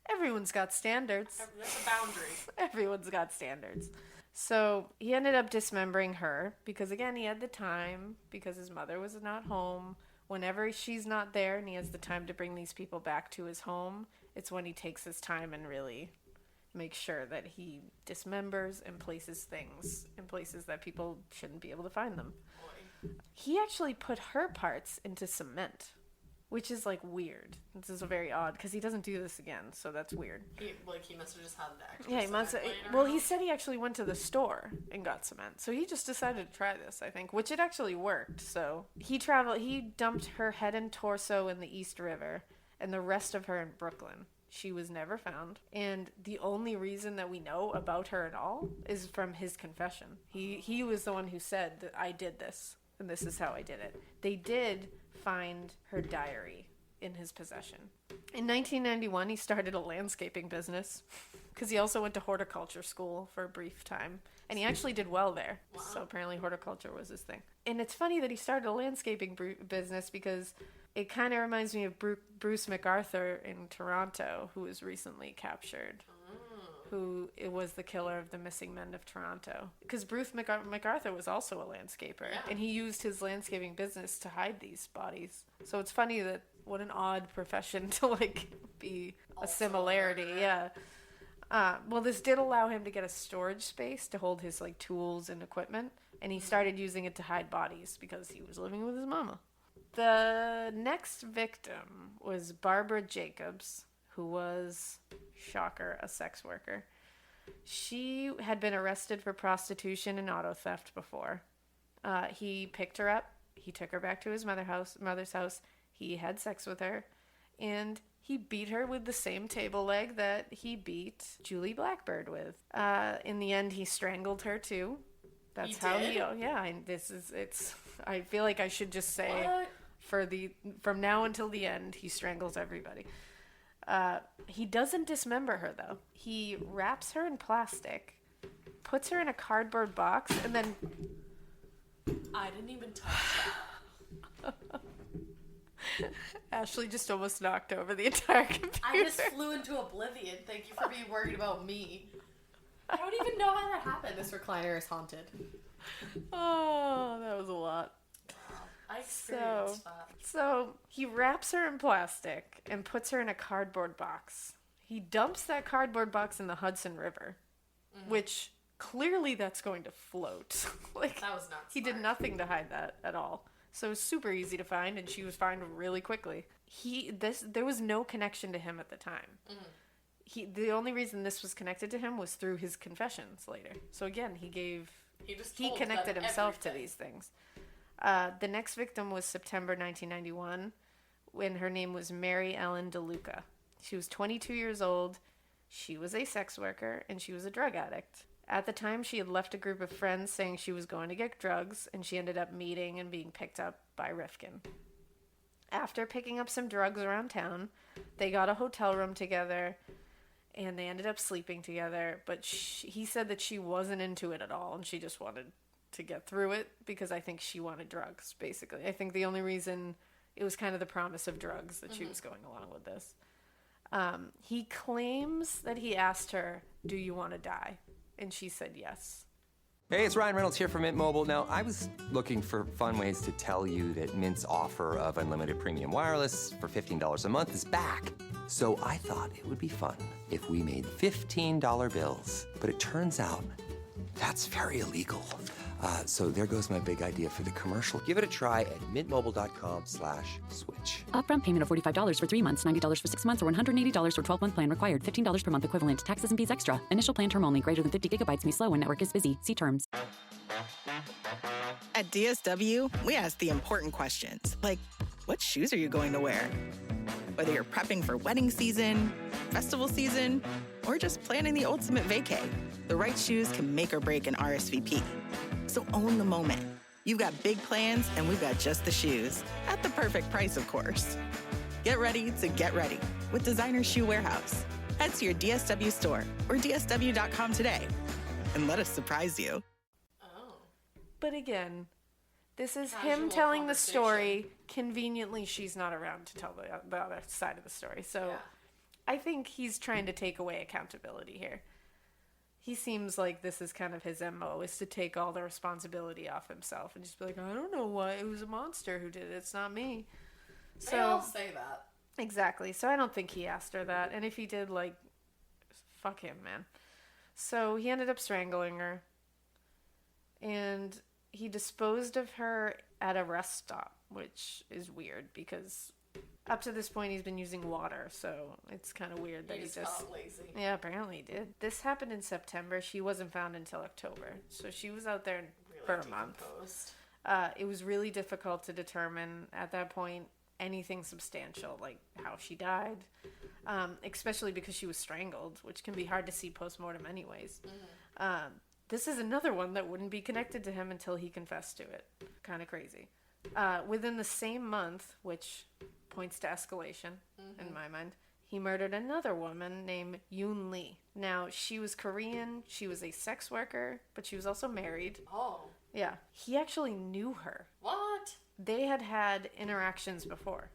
everyone's got standards. There's a boundary. Everyone's got standards. So he ended up dismembering her because, again, he had the time because his mother was not home. Whenever she's not there and he has the time to bring these people back to his home, it's when he takes his time and really makes sure that he dismembers and places things in places that people shouldn't be able to find them. Boy. He actually put her parts into cement, which is like weird. This is very odd because he doesn't do this again, so that's weird. He must have just had the actual. Yeah, he must. Well, he said he actually went to the store and got cement, so he just decided to try this. I think, which it actually worked. So he dumped her head and torso in the East River, and the rest of her in Brooklyn. She was never found, and the only reason that we know about her at all is from his confession. He was the one who said that I did this, and this is how I did it. They did find her diary in his possession. In 1991, he started a landscaping business because he also went to horticulture school for a brief time, and he actually did well there. Wow. So apparently horticulture was his thing. And it's funny that he started a landscaping business because it kind of reminds me of Bruce MacArthur in Toronto, who was recently captured, who was the killer of the missing men of Toronto. Because Bruce MacArthur was also a landscaper, and he used his landscaping business to hide these bodies. So it's funny that what an odd profession to be also a similarity. Yeah. Well, this did allow him to get a storage space to hold his tools and equipment, and he started using it to hide bodies because he was living with his mama. The next victim was Barbara Jacobs, who was, shocker, a sex worker. She had been arrested for prostitution and auto theft before. He picked her up. He took her back to his mother's house. He had sex with her, and he beat her with the same table leg that he beat Julie Blackbird with. In the end, he strangled her too. That's how he. Yeah, I feel like I should just say. What? From now until the end, he strangles everybody. He doesn't dismember her, though. He wraps her in plastic, puts her in a cardboard box, and then... I didn't even touch that. Ashley just almost knocked over the entire computer. I just flew into oblivion. Thank you for being worried about me. I don't even know how that happened. This recliner is haunted. Oh, that was a lot. I experienced that. So he wraps her in plastic and puts her in a cardboard box. He dumps that cardboard box in the Hudson River, which clearly that's going to float. That was not smart. He did nothing to hide that at all. So it was super easy to find, and she was found really quickly. There was no connection to him at the time. the only reason this was connected to him was through his confessions later. So again, he connected himself to these things. The next victim was September 1991, when her name was Mary Ellen DeLuca. She was 22 years old. She was a sex worker, and she was a drug addict. At the time, she had left a group of friends saying she was going to get drugs, and she ended up meeting and being picked up by Rifkin. After picking up some drugs around town, they got a hotel room together, and they ended up sleeping together, but he said that she wasn't into it at all, and she just wanted to get through it, because I think she wanted drugs, basically. I think the only reason it was kind of the promise of drugs that she was going along with this. He claims that he asked her, "Do you want to die?" And she said yes. Hey, it's Ryan Reynolds here from Mint Mobile. Now, I was looking for fun ways to tell you that Mint's offer of unlimited premium wireless for $15 a month is back. So I thought it would be fun if we made $15 bills. But it turns out that's very illegal. So there goes my big idea for the commercial. Give it a try at mintmobile.com/switch. Upfront payment of $45 for 3 months, $90 for 6 months, or $180 for 12-month plan required. $15 per month equivalent. Taxes and fees extra. Initial plan term only. Greater than 50 gigabytes may slow when network is busy. See terms. At DSW, we ask the important questions, like, what shoes are you going to wear? Whether you're prepping for wedding season, festival season, or just planning the ultimate vacay, the right shoes can make or break an RSVP. So own the moment. You've got big plans, and we've got just the shoes. At the perfect price, of course. Get ready to get ready with Designer Shoe Warehouse. Head to your DSW store or dsw.com today and let us surprise you. Oh. But again, this is Casual him telling the conversation. story. Conveniently, she's not around to tell the other side of the story. So Yeah. I think he's trying to take away accountability here. He seems like this is kind of his MO, is to take all the responsibility off himself and just be like, I don't know why, it was a monster who did it. It's not me. They all say that. Exactly. So I don't think he asked her that. And if he did, like, fuck him, man. So he ended up strangling her. And he disposed of her at a rest stop, which is weird because up to this point he's been using water. So it's kind of weird that he just felt lazy. Yeah, apparently he did. This happened in September. She wasn't found until October. So she was out there for a month. It was really difficult to determine at that point anything substantial, like how she died, especially because she was strangled, which can be hard to see post-mortem anyways. This is another one that wouldn't be connected to him until he confessed to it. Kind of crazy. Within the same month, which points to escalation in my mind, he murdered another woman named Yoon Lee. Now, she was Korean, she was a sex worker, but she was also married. Oh. Yeah. He actually knew her. What? They had had interactions before.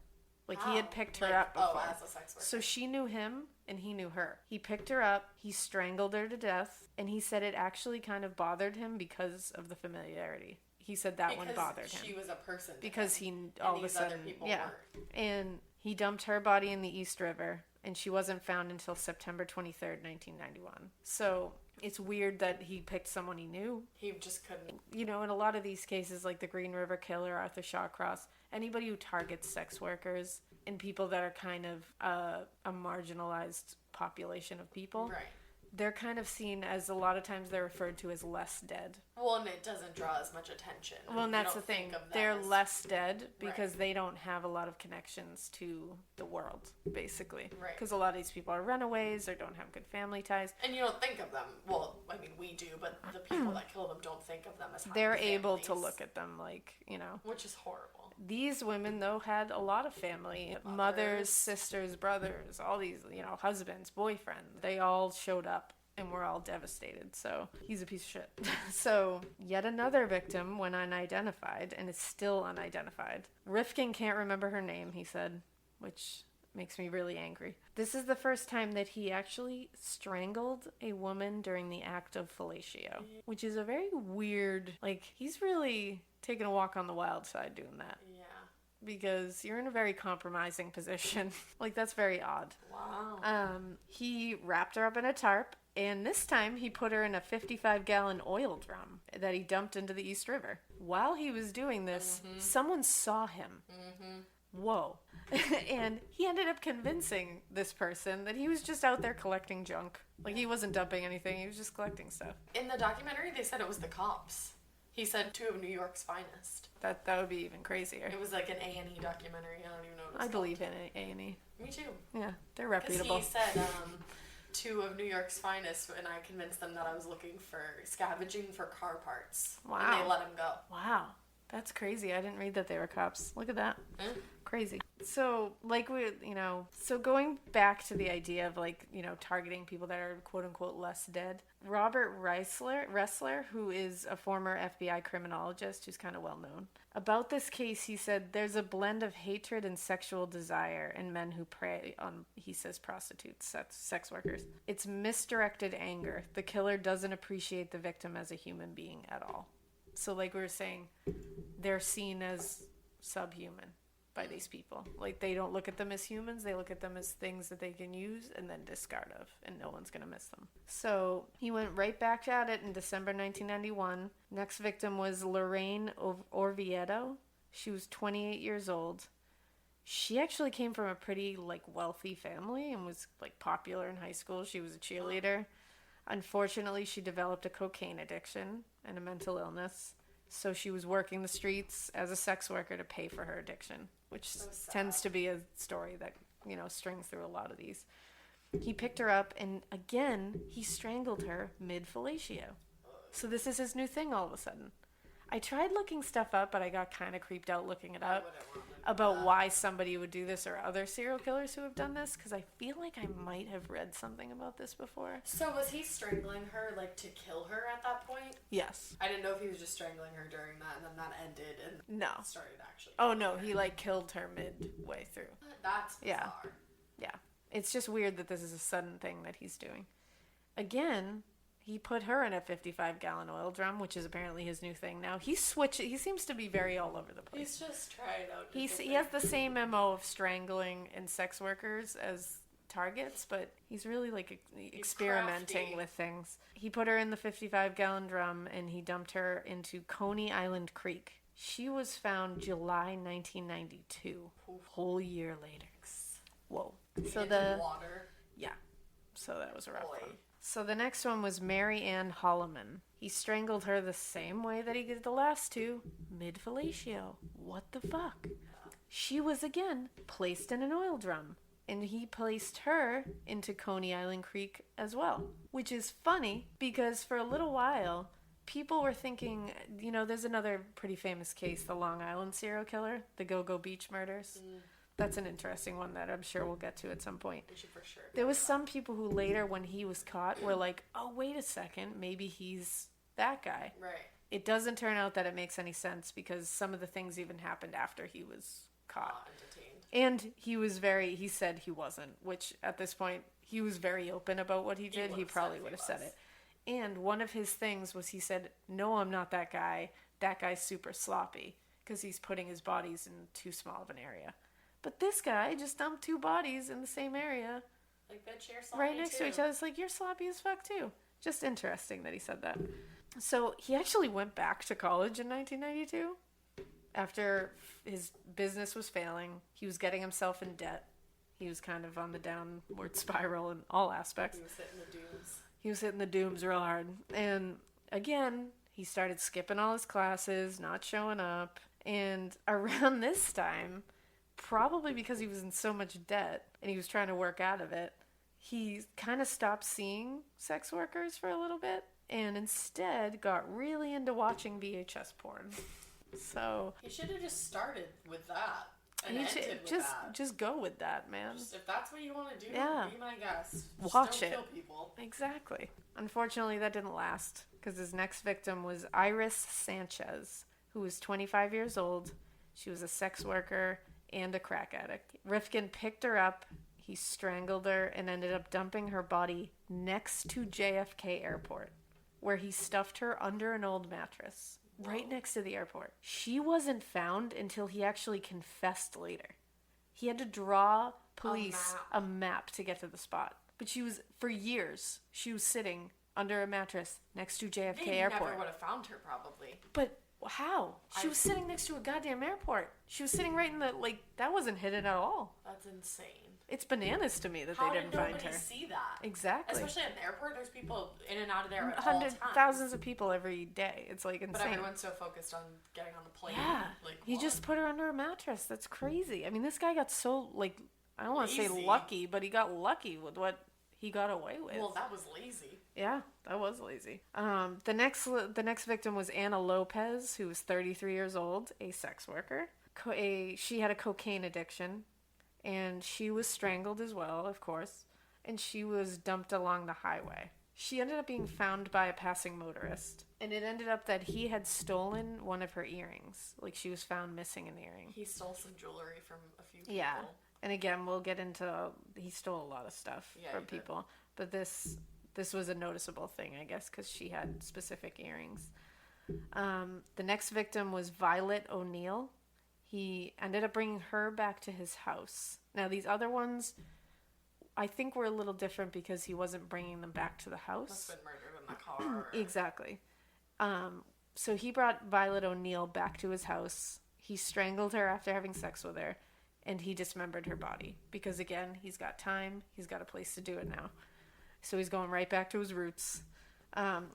Like, he had picked her up before. Oh, as a sex worker. So she knew him, and he knew her. He picked her up, he strangled her to death, and he said it actually kind of bothered him because of the familiarity. He said that one bothered him. She was a person. Because him, he, all of a sudden, yeah. Weren't. And he dumped her body in the East River, and she wasn't found until September 23rd, 1991. So it's weird that he picked someone he knew. He just couldn't. You know, in a lot of these cases, like the Green River Killer, Arthur Shawcross, anybody who targets sex workers and people that are kind of a marginalized population of people, right. They're kind of seen as, a lot of times they're referred to as less dead. Well, and it doesn't draw as much attention. Well, and that's the thing. They're less dead because right. they don't have a lot of connections to the world, basically. Right. Because a lot of these people are runaways or don't have good family ties. And you don't think of them. Well, I mean, we do, but the people that kill them don't think of them as they're happy able to families. look at them like, you know. Which is horrible. These women, though, had a lot of family. Mothers, sisters, brothers, all these, you know, husbands, boyfriends. They all showed up. And we're all devastated, so he's a piece of shit. So, yet another victim went unidentified, and is still unidentified. Rifkin can't remember her name, he said, which makes me really angry. This is the first time that he actually strangled a woman during the act of fellatio, which is a very weird, like, he's really taking a walk on the wild side doing that. Yeah. Because you're in a very compromising position. Like, that's very odd. Wow. He wrapped her up in a tarp, and this time he put her in a 55-gallon oil drum that he dumped into the East River. While he was doing this, someone saw him whoa. And he ended up convincing this person that he was just out there collecting junk. Like, he wasn't dumping anything, he was just collecting stuff. In the documentary, they said it was the cops. He said 2 of New York's finest. That would be even crazier. It was like an A&E documentary. I don't even know what it was I believe in A&E. Me too. Yeah, they're reputable. Because he said 2 of New York's finest, and I convinced them that I was looking for scavenging for car parts. Wow. And they let him go. Wow. That's crazy. I didn't read that they were cops. Look at that. Crazy. So, like, so going back to the idea of, like, targeting people that are quote-unquote less dead, Robert Ressler, who is a former FBI criminologist who's kind of well-known, about this case, he said, there's a blend of hatred and sexual desire in men who prey on, he says, prostitutes, sex workers. It's misdirected anger. The killer doesn't appreciate the victim as a human being at all. So, like we were saying, they're seen as subhuman by these people. Like, they don't look at them as humans. They look at them as things that they can use and then discard of, and no one's going to miss them. So he went right back at it in December 1991. Next victim was Lorraine Orvieto. She was 28 years old. She actually came from a pretty, like, wealthy family and was, like, popular in high school. She was a cheerleader. Unfortunately, she developed a cocaine addiction and a mental illness, so she was working the streets as a sex worker to pay for her addiction, which tends to be a story that, strings through a lot of these. He picked her up, and again, he strangled her mid-fellatio. So this is his new thing all of a sudden. I tried looking stuff up, but I got kind of creeped out looking it up about why somebody would do this or other serial killers who have done this, because I feel like I might have read something about this before. So was he strangling her, like, to kill her at that point? Yes. I didn't know if he was just strangling her during that, and then that ended, and started actually. Oh, no, he, like, killed her midway through. That's bizarre. Yeah. It's just weird that this is a sudden thing that he's doing. Again, he put her in a 55-gallon oil drum, which is apparently his new thing now. He seems to be very all over the place. He's just trying out. He has the same MO of strangling and sex workers as targets, but he's really, like, experimenting with things. He put her in the 55-gallon drum, and he dumped her into Coney Island Creek. She was found July 1992, whole year later. Whoa. So water. Yeah. So that was a rough one. So the next one was Mary Ann Holloman. He strangled her the same way that he did the last 2, mid-fellatio. What the fuck? She was, again, placed in an oil drum, and he placed her into Coney Island Creek as well, which is funny because for a little while, people were thinking, there's another pretty famous case, the Long Island serial killer, the Go-Go Beach murders. That's an interesting one that I'm sure we'll get to at some point. We should for sure. There was some people who later, when he was caught, were like, oh, wait a second, maybe he's that guy. Right. It doesn't turn out that it makes any sense because some of the things even happened after he was caught. And he said he wasn't, which at this point, he was very open about what he did. He probably would have said it. And one of his things was he said, no, I'm not that guy. That guy's super sloppy because he's putting his bodies in too small of an area. But this guy just dumped 2 bodies in the same area. Like, bitch, you're sloppy right next too. to each other. It's like, you're sloppy as fuck too. Just interesting that he said that. So he actually went back to college in 1992 after his business was failing. He was getting himself in debt. He was kind of on the downward spiral in all aspects. He was hitting the dooms. He was hitting the dooms real hard. And again, he started skipping all his classes, not showing up. And around this time, probably because he was in so much debt and he was trying to work out of it, he kind of stopped seeing sex workers for a little bit and instead got really into watching VHS porn. So he should have just started with that and just go with that, man. If that's what you want to do, be my guest. Watch don't it. Kill people. Exactly. Unfortunately, that didn't last because his next victim was Iris Sanchez, who was 25 years old. She was a sex worker and a crack addict. Rifkin picked her up, he strangled her, and ended up dumping her body next to JFK Airport, where he stuffed her under an old mattress, right next to the airport. She wasn't found until he actually confessed later. He had to draw police a map to get to the spot. But for years, she was sitting under a mattress next to JFK Airport. They never would have found her, probably. But How? She was sitting next to a goddamn airport. She was sitting right in the, like, that wasn't hidden at all. That's insane. It's bananas to me that they didn't find her. How did nobody see that? Exactly. Especially at an airport, there's people in and out of there at all Hundreds, times. thousands of people every day. It's, like, insane. But everyone's so focused on getting on the plane. Yeah. Like, he just put her under a mattress. That's crazy. I mean, this guy got so, like, I don't want to say lucky, but he got lucky with what he got away with. Well, that was lazy. Yeah, that was lazy. The next victim was Anna Lopez, who was 33 years old, a sex worker. She had a cocaine addiction, and she was strangled as well, of course, and she was dumped along the highway. She ended up being found by a passing motorist, and it ended up that he had stolen one of her earrings. Like, she was found missing an earring. He stole some jewelry from a few people. Yeah. And again, we'll get into, he stole a lot of stuff from people. But this was a noticeable thing, I guess, because she had specific earrings. The next victim was Violet O'Neill. He ended up bringing her back to his house. Now, these other ones, I think were a little different because he wasn't bringing them back to the house. Must have been murdered in the car. Exactly. So he brought Violet O'Neill back to his house. He strangled her after having sex with her. And he dismembered her body because, again, he's got time. He's got a place to do it now. So he's going right back to his roots.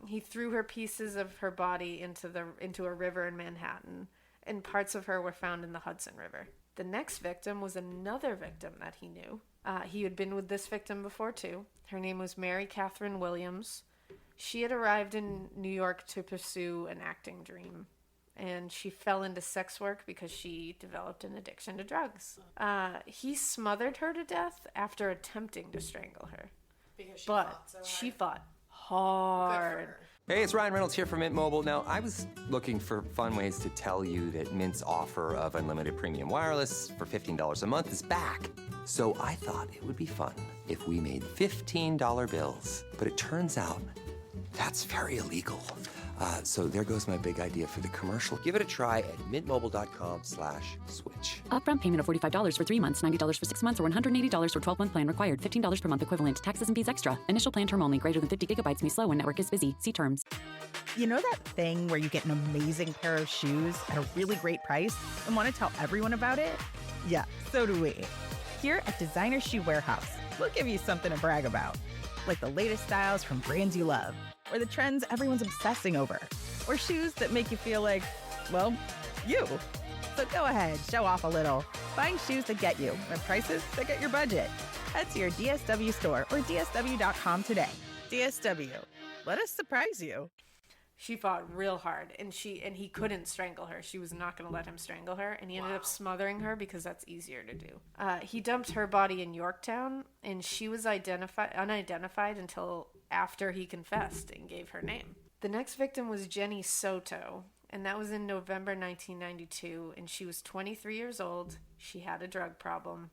He threw her pieces of her body into a river in Manhattan, and parts of her were found in the Hudson River. The next victim was another victim that he knew. He had been with this victim before, too. Her name was Mary Catherine Williams. She had arrived in New York to pursue an acting dream. And she fell into sex work because she developed an addiction to drugs. He smothered her to death after attempting to strangle her. Because she fought hard. Hey, it's Ryan Reynolds here from Mint Mobile. Now, I was looking for fun ways to tell you that Mint's offer of unlimited premium wireless for $15 a month is back. So I thought it would be fun if we made $15 bills. But it turns out that's very illegal. So there goes my big idea for the commercial. Give it a try at mintmobile.com/switch. Upfront payment of $45 for 3 months, $90 for 6 months, or $180 for 12-month plan required. $15 per month equivalent. Taxes and fees extra. Initial plan term only. Greater than 50 gigabytes may slow when network is busy. See terms. You know that thing where you get an amazing pair of shoes at a really great price and want to tell everyone about it? Yeah, so do we. Here at Designer Shoe Warehouse, we'll give you something to brag about. Like the latest styles from brands you love, or the trends everyone's obsessing over, or shoes that make you feel like, well, you. So go ahead, show off a little. Find shoes that get you at prices that get your budget. Head to your DSW store or DSW.com today. DSW, let us surprise you. She fought real hard, and he couldn't strangle her. She was not going to let him strangle her, and he ended up smothering her because that's easier to do. He dumped her body in Yorktown, and she was unidentified until after he confessed and gave her name. The next victim was Jenny Soto, and that was in November 1992, and she was 23 years old. She had a drug problem.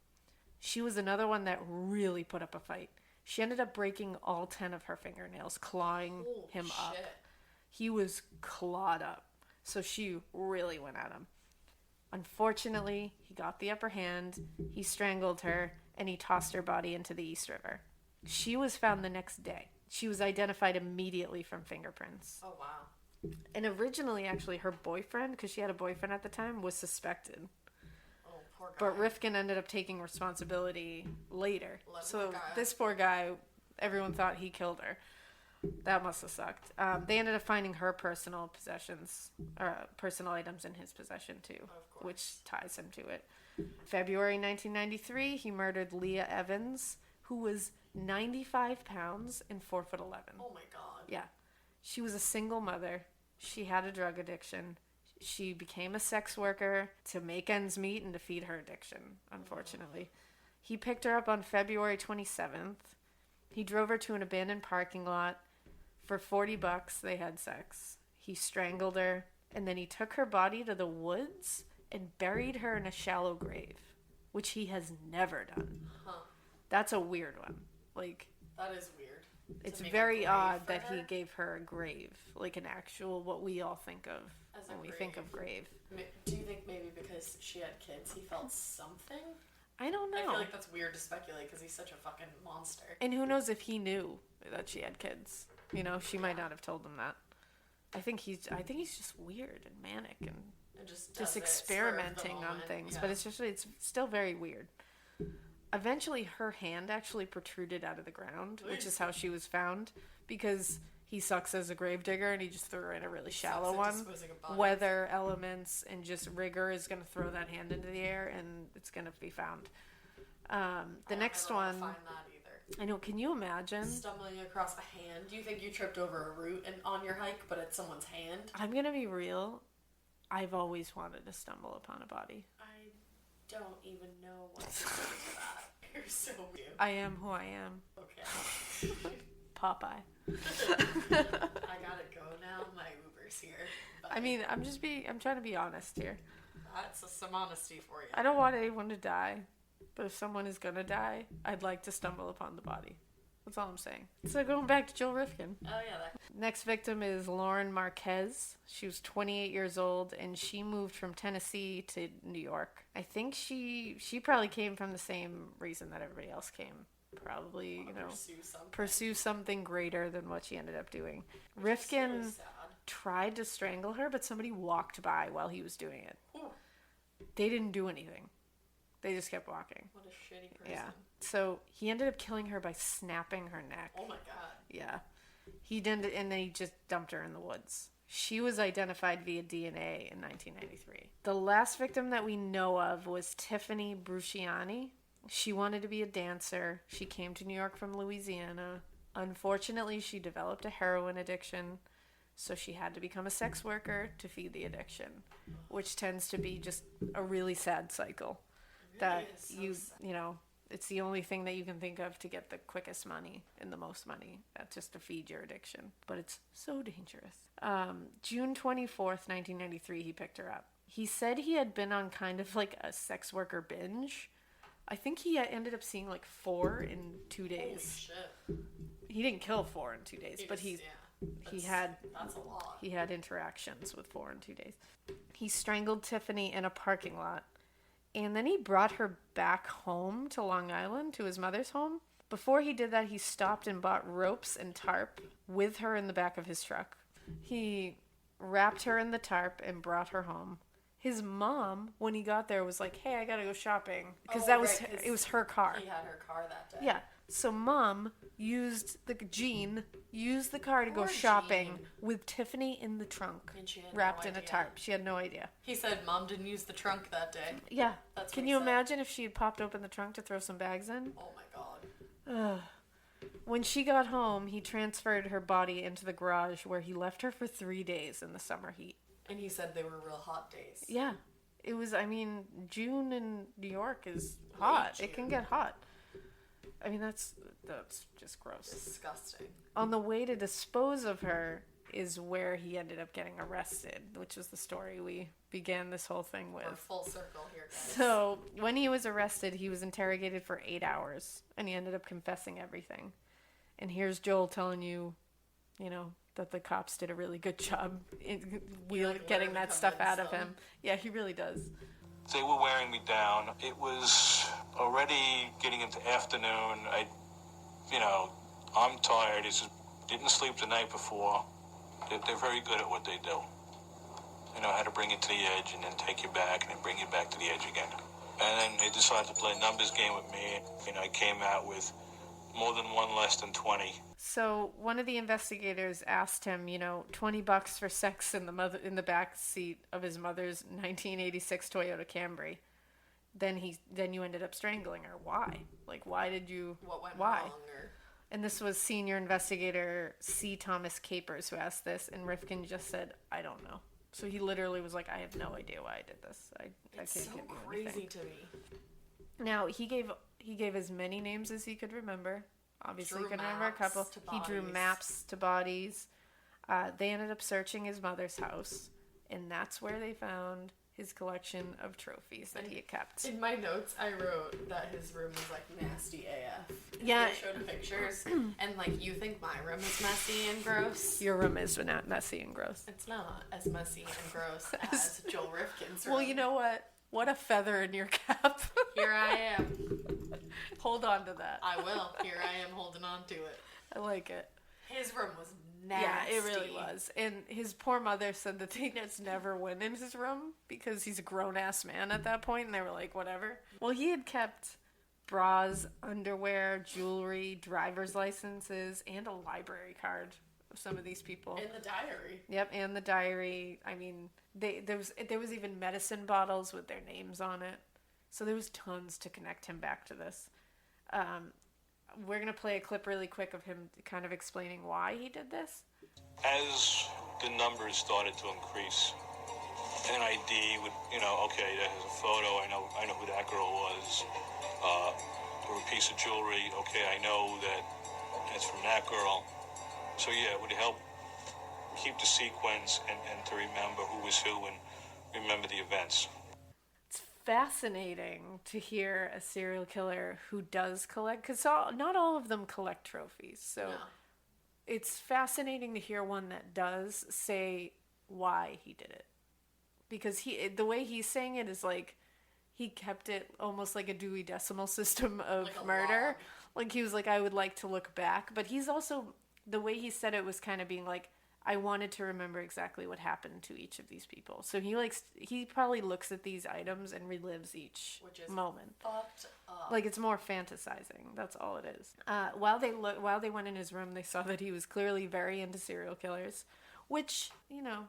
She was another one that really put up a fight. She ended up breaking all 10 of her fingernails, clawing him up. He was clawed up, so she really went at him. Unfortunately, he got the upper hand, he strangled her, and he tossed her body into the East River. She was found the next day. She was identified immediately from fingerprints. Oh, wow. And originally, actually, her boyfriend, because she had a boyfriend at the time, was suspected. Oh, poor guy. But Rifkin ended up taking responsibility later. So this poor guy, everyone thought he killed her. That must have sucked. They ended up finding her personal possessions, personal items in his possession too, which ties him to it. February 1993, he murdered Leah Evans, who was 95 pounds and 4'11". Oh my God. Yeah. She was a single mother. She had a drug addiction. She became a sex worker to make ends meet and to feed her addiction, unfortunately. He picked her up on February 27th. He drove her to an abandoned parking lot. For $40, they had sex. He strangled her, and then he took her body to the woods and buried her in a shallow grave, which he has never done. Huh. That's a weird one. Like, that is weird. It's very odd that he gave her a grave, like an actual, what we all think of when we think of grave. Do you think maybe because she had kids, he felt something? I don't know. I feel like that's weird to speculate because he's such a fucking monster. And who knows if he knew that she had kids. You know, she might not have told him that. I think he's just weird and manic and just experimenting on things. Yeah. But it's still very weird. Eventually, her hand actually protruded out of the ground, which is how she was found, because he sucks as a gravedigger and he just threw her in a really shallow one. Weather elements and just rigor is going to throw that hand into the air and it's going to be found. The next one. Find that either. I know. Can you imagine stumbling across a hand? Do you think you tripped over a root on your hike, but it's someone's hand? I'm going to be real. I've always wanted to stumble upon a body. I don't even know what to say to that. You're so weird. I am who I am. Okay. Popeye. I gotta go now. My Uber's here. Bye. I mean, I'm trying to be honest here. That's some honesty for you. I don't want anyone to die, but if someone is gonna die, I'd like to stumble upon the body. That's all I'm saying. So going back to Joel Rifkin. Oh yeah. Next victim is Lauren Marquez. She was 28 years old and she moved from Tennessee to New York. I think she probably came from the same reason that everybody else came. Probably, pursue something greater than what she ended up doing. Rifkin tried to strangle her, but somebody walked by while he was doing it. Ooh. They didn't do anything. They just kept walking. What a shitty person. Yeah. So he ended up killing her by snapping her neck. Oh my god. Yeah. He did, and then he just dumped her in the woods. She was identified via DNA in 1993. The last victim that we know of was Tiffany Brusciani. She wanted to be a dancer. She came to New York from Louisiana. Unfortunately, she developed a heroin addiction, so she had to become a sex worker to feed the addiction, which tends to be just a really sad cycle. That it's the only thing that you can think of to get the quickest money and the most money. That's just to feed your addiction. But it's so dangerous. June 24th, 1993, he picked her up. He said he had been on kind of like a sex worker binge. I think he ended up seeing like 4 in 2 days. Holy shit. He didn't kill 4 in 2 days, but that's a lot. He had interactions with 4 in 2 days. He strangled Tiffany in a parking lot, and then he brought her back home to Long Island, to his mother's home. Before he did that, he stopped and bought ropes and tarp with her in the back of his truck. He wrapped her in the tarp and brought her home. His mom, when he got there, was like, "Hey, I gotta go shopping," because it was her car. He had her car that day. Yeah. So Mom used the car to go shopping with Tiffany in the trunk, wrapped in a tarp. She had no idea. He said Mom didn't use the trunk that day. Yeah. Can you imagine if she had popped open the trunk to throw some bags in? Oh my god. When she got home, he transferred her body into the garage where he left her for 3 days in the summer heat. And he said they were real hot days. Yeah. It was, June in New York is hot. It can get hot. That's just gross. Disgusting. On the way to dispose of her is where he ended up getting arrested, which was the story we began this whole thing with. We're full circle here, guys. So, when he was arrested, he was interrogated for 8 hours, and he ended up confessing everything. And here's Joel telling you, that the cops did a really good job in getting that stuff out of him. Yeah, he really does. They were wearing me down. It was already getting into afternoon. I'm tired. Didn't sleep the night before. They're very good at what they do. How to bring it to the edge and then take you back and then bring you back to the edge again. And then they decided to play a numbers game with me. I came out with more than 1 less than 20. So one of the investigators asked him, $20 for sex in the back seat of his mother's 1986 Toyota Camry. Then you ended up strangling her. Why? Why did you? What went why? wrong? And this was senior investigator C. Thomas Capers who asked this, and Rifkin just said, "I don't know." So he literally was like, "I have no idea why I did this. I can't give you anything." It's so crazy to me. Now he gave as many names as he could remember. Obviously, he could remember a couple. He drew maps to bodies. They ended up searching his mother's house, and that's where they found his collection of trophies that he had kept. In my notes, I wrote that his room was nasty AF. Yeah. They showed pictures, and you think my room is messy and gross. Your room is not messy and gross. It's not as messy and gross as Joel Rifkin's room. Well, you know what? What a feather in your cap. Here I am. Hold on to that. I will. Here I am holding on to it. I like it. His room was nasty. Yeah, it really was. And his poor mother said that they just never went in his room because he's a grown-ass man at that point, and they were like, whatever. Well, he had kept bras, underwear, jewelry, driver's licenses, and a library card of some of these people. And the diary. Yep, and the diary. I mean, there was even medicine bottles with their names on it. So there was tons to connect him back to this. We're going to play a clip really quick of him kind of explaining why he did this. As the numbers started to increase, an ID would, okay, there's a photo, I know who that girl was, or a piece of jewelry, okay, I know that that's from that girl. So yeah, it would help keep the sequence and to remember who was who and remember the events. It's fascinating to hear a serial killer who does collect, because not all of them collect trophies. So no. It's fascinating to hear one that does say why he did it. Because the way he's saying it is like he kept it almost like a Dewey Decimal System of like murder. Log. Like he was like, I would like to look back. But he's also, the way he said it was kind of being like, I wanted to remember exactly what happened to each of these people. So he probably looks at these items and relives each moment. Fucked up. Like it's more fantasizing. That's all it is. While they went in his room, they saw that he was clearly very into serial killers, which,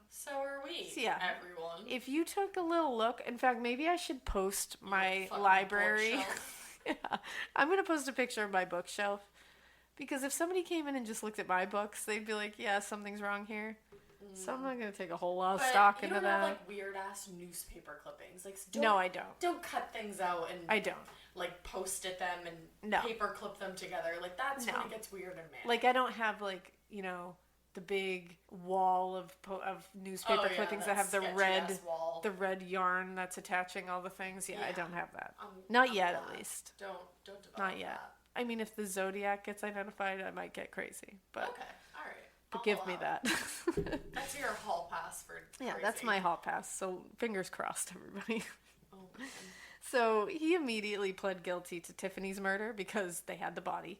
So are we, yeah, everyone. If you took a little look, in fact, maybe I should post my library. Yeah, I'm going to post a picture of my bookshelf. Because if somebody came in and just looked at my books, they'd be like, yeah, something's wrong here. So I'm not going to take a whole lot of stock into that. You don't have, like, weird-ass newspaper clippings. Like, no, I don't. Don't cut things out and... I don't. Like, post-it them and paper clip them together. Like, that's when it gets weird and manic. Like, I don't have, like, the big wall of newspaper clippings that have the red yarn that's attaching all the things. Yeah, I don't have that. Not yet, at least. Don't develop Not yet. That. I mean, if the Zodiac gets identified, I might get crazy. But okay, all right. But give me that. That's your hall pass for crazy. Yeah, that's my hall pass. So fingers crossed, everybody. Oh, man. So he immediately pled guilty to Tiffany's murder because they had the body.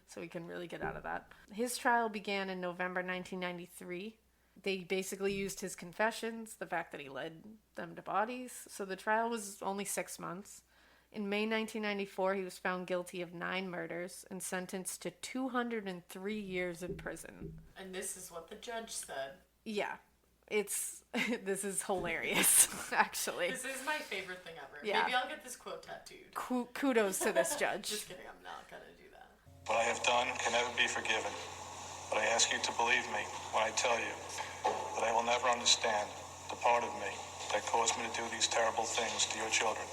So he couldn't really get out of that. His trial began in November 1993. They basically used his confessions, the fact that he led them to bodies. So the trial was only 6 months. In May 1994, he was found guilty of 9 murders and sentenced to 203 years in prison. And this is what the judge said. Yeah. This is hilarious, actually. This is my favorite thing ever. Yeah. Maybe I'll get this quote tattooed. Kudos to this judge. Just kidding, I'm not going to do that. What I have done can never be forgiven. But I ask you to believe me when I tell you that I will never understand the part of me that caused me to do these terrible things to your children.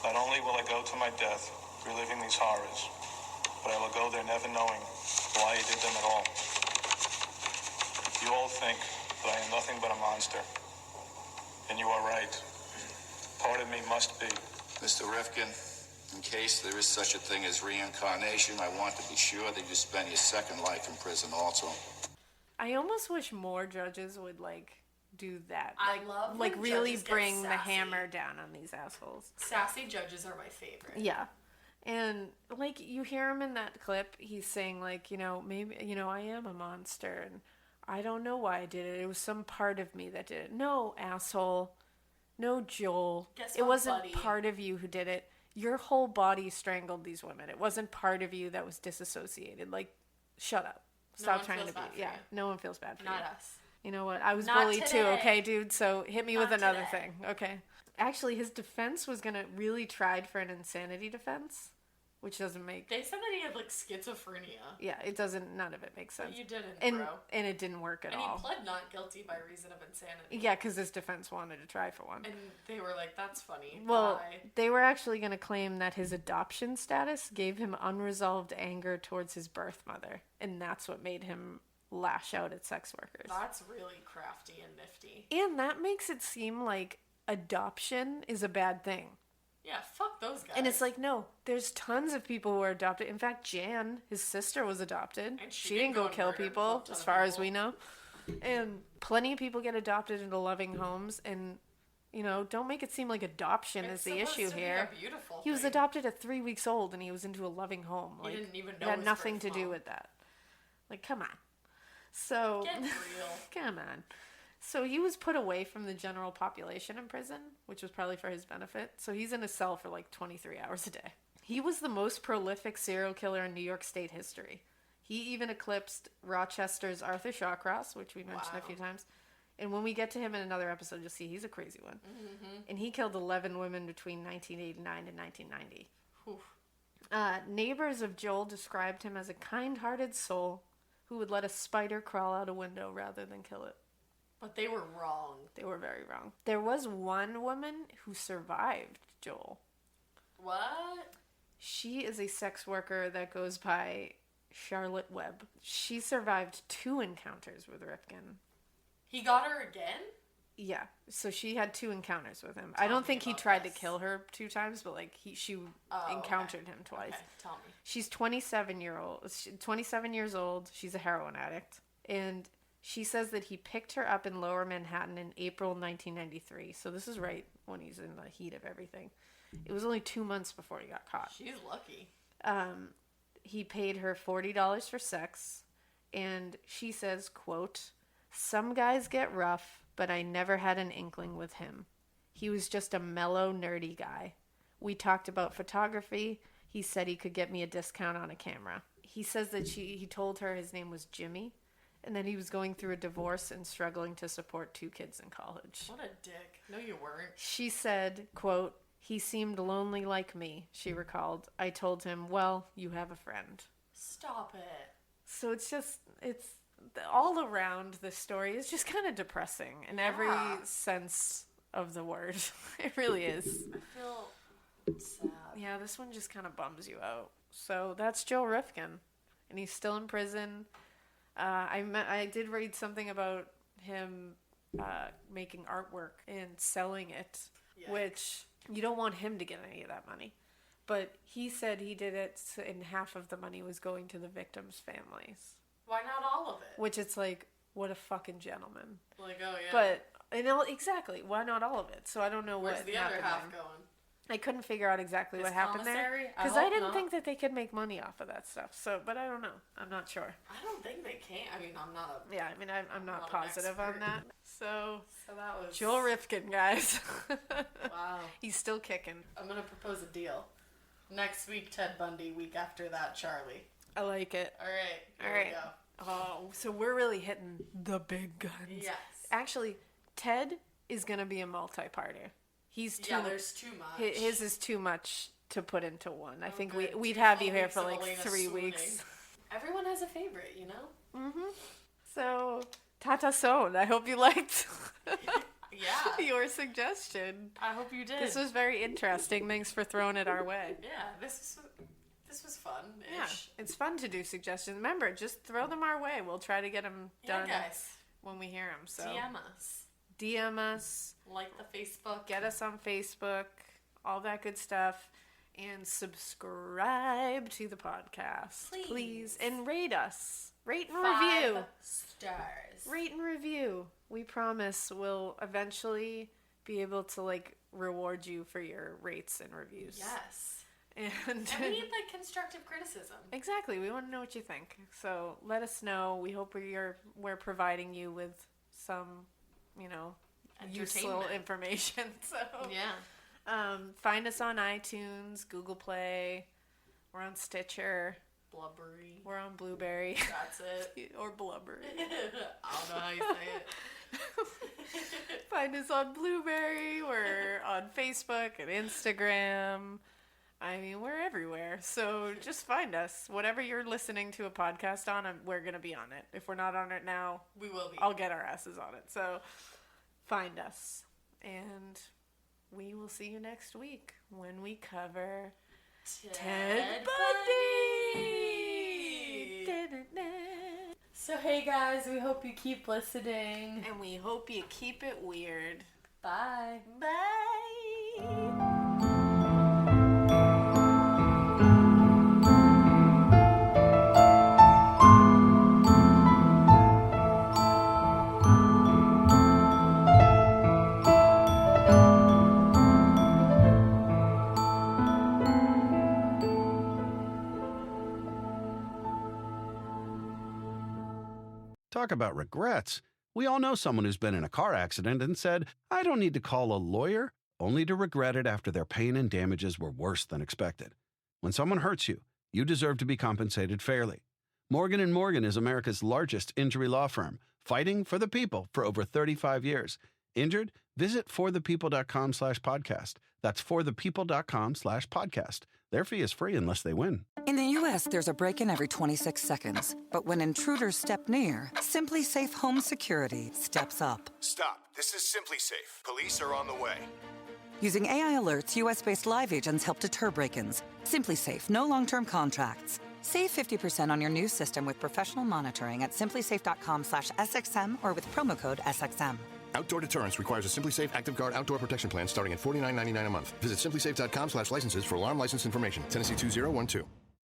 Not only will I go to my death reliving these horrors, but I will go there never knowing why I did them at all. You all think that I am nothing but a monster, and you are right. Part of me must be. Mr. Rifkin, in case there is such a thing as reincarnation, I want to be sure that you spend your second life in prison also. I almost wish more judges would, do that. I love when really judges bring get the sassy. Hammer down on these assholes. Sassy judges are my favorite. Yeah. And, you hear him in that clip, he's saying, maybe, I am a monster, and I don't know why I did it. It was some part of me that did it. No, asshole. No, Joel. Guess it what, wasn't buddy? part of you who did it. Your whole body strangled these women. It wasn't part of you that was disassociated. Shut up. Stop trying to be. Yeah, no one feels bad for you. Not us. You know what? I was Not bullied today. too, okay, dude? So hit me with Not another today. thing, okay? Actually, his defense was going to really tried for an insanity defense, which doesn't make... They said that he had, schizophrenia. Yeah, none of it makes sense. But you didn't, and, bro. And it didn't work at all. And he pled not guilty by reason of insanity. Yeah, because his defense wanted to try for one. And they were like, that's funny. Well, Why? they were actually going to claim that his adoption status gave him unresolved anger towards his birth mother, and that's what made him lash out at sex workers. That's really crafty and nifty. And that makes it seem like adoption is a bad thing. Yeah, fuck those guys. And it's no, there's tons of people who are adopted. In fact, Jan, his sister, was adopted. And she didn't go kill people, as far as we know. And plenty of people get adopted into loving homes, and don't make it seem like adoption is the issue here. He was adopted at 3 weeks old, and he was into a loving home. He didn't even know it had his nothing birth to do mom. with that. Like, come on. So, get real. Come on. So he was put away from the general population in prison, which was probably for his benefit. So he's in a cell for like 23 hours a day. He was the most prolific serial killer in New York State history. He even eclipsed Rochester's Arthur Shawcross, which we mentioned a few times. And when we get to him in another episode, you'll see he's a crazy one. Mm-hmm. And he killed 11 women between 1989 and 1990. Neighbors of Joel described him as a kind-hearted soul who would let a spider crawl out a window rather than kill it. But they were wrong. They were very wrong. There was one woman who survived Joel. What? She is a sex worker that goes by Charlotte Webb. She survived 2 encounters with Rifkin. He got her again? Yeah. So she had 2 encounters with him. I don't think he tried to kill her 2 times, but like she encountered him twice. Okay, tell me. She's 27 years old. She's a heroin addict. And she says that he picked her up in Lower Manhattan in April 1993. So this is right when he's in the heat of everything. It was only 2 months before he got caught. She's lucky. He paid her $40 for sex. And she says, quote, "Some guys get rough, but I never had an inkling with him. He was just a mellow, nerdy guy. We talked about photography. He said he could get me a discount on a camera." He says that he told her his name was Jimmy, and that he was going through a divorce and struggling to support 2 kids in college. What a dick. No, you weren't. She said, quote, "He seemed lonely like me," she recalled. "I told him, well, you have a friend." Stop it. So it's all around the story is just kind of depressing in every sense of the word. It really is. I feel sad. Yeah, this one just kind of bums you out. So that's Joel Rifkin, and he's still in prison. I did read something about him making artwork and selling it, which you don't want him to get any of that money. But he said he did it and half of the money was going to the victims' families. Why not all of it? Which it's like, what a fucking gentleman. Like, oh yeah. But, exactly, why not all of it? So I don't know Where's what the other half happened. going? I couldn't figure out exactly what happened there. Because I didn't think that they could make money off of that stuff. So, but I don't know. I'm not sure. I don't think they can. I mean, I'm not a... Yeah, I mean, I'm not positive on that. So that was... Joel Rifkin, guys. Wow. He's still kicking. I'm going to propose a deal. Next week, Ted Bundy. Week after that, Charlie. I like it. All right. All right. We go. Oh, so we're really hitting the big guns. Yes. Actually, Ted is going to be a multi-parter. There's too much. His is too much to put into one. I think we'd have you here for like Alaina 3 swooning. weeks. Everyone has a favorite, you know? Mm-hmm. So, Tata Son, I hope you liked your suggestion. I hope you did. This was very interesting. Thanks for throwing it our way. Yeah, this was fun. Yeah, it's fun to do suggestions. Remember, just throw them our way. We'll try to get them done when we hear them. So DM us. Like the Facebook. Get us on Facebook. All that good stuff. And subscribe to the podcast. Please. And rate us. Rate and review. 5 stars. Rate and review. We promise we'll eventually be able to reward you for your rates and reviews. Yes. And we need constructive criticism. Exactly. We want to know what you think. So let us know. We hope we're providing you with some, useful information. So find us on iTunes, Google Play. We're on Stitcher. Blubbery. We're on Blueberry. That's it. Or Blubbery. I don't know how you say it. Find us on Blueberry. We're on Facebook and Instagram. I mean, we're everywhere. So just find us. Whatever you're listening to a podcast on, we're going to be on it. If we're not on it now, we will be. I'll get our asses on it. So find us. And we will see you next week when we cover Ted Bundy. So hey guys, we hope you keep listening. And we hope you keep it weird. Bye. Bye. talk about regrets. We all know someone who's been in a car accident and said, I don't need to call a lawyer, only to regret it after their pain and damages were worse than expected. When someone hurts you, you deserve to be compensated fairly. Morgan & Morgan is America's largest injury law firm, fighting for the people for over 35 years. Injured? Visit forthepeople.com/podcast. That's forthepeople.com/podcast. Their fee is free unless they win. In the U.S., there's a break-in every 26 seconds. But when intruders step near, Simply Safe Home Security steps up. Stop. This is Simply Safe. Police are on the way. Using AI alerts, U.S.-based live agents help deter break-ins. Simply Safe, no long-term contracts. Save 50% on your new system with professional monitoring at simplysafe.com/SXM or with promo code SXM. Outdoor deterrence requires a Simply Safe Active Guard outdoor protection plan starting at $49.99 a month. Visit simplysafe.com/licenses for alarm license information. Tennessee 2012.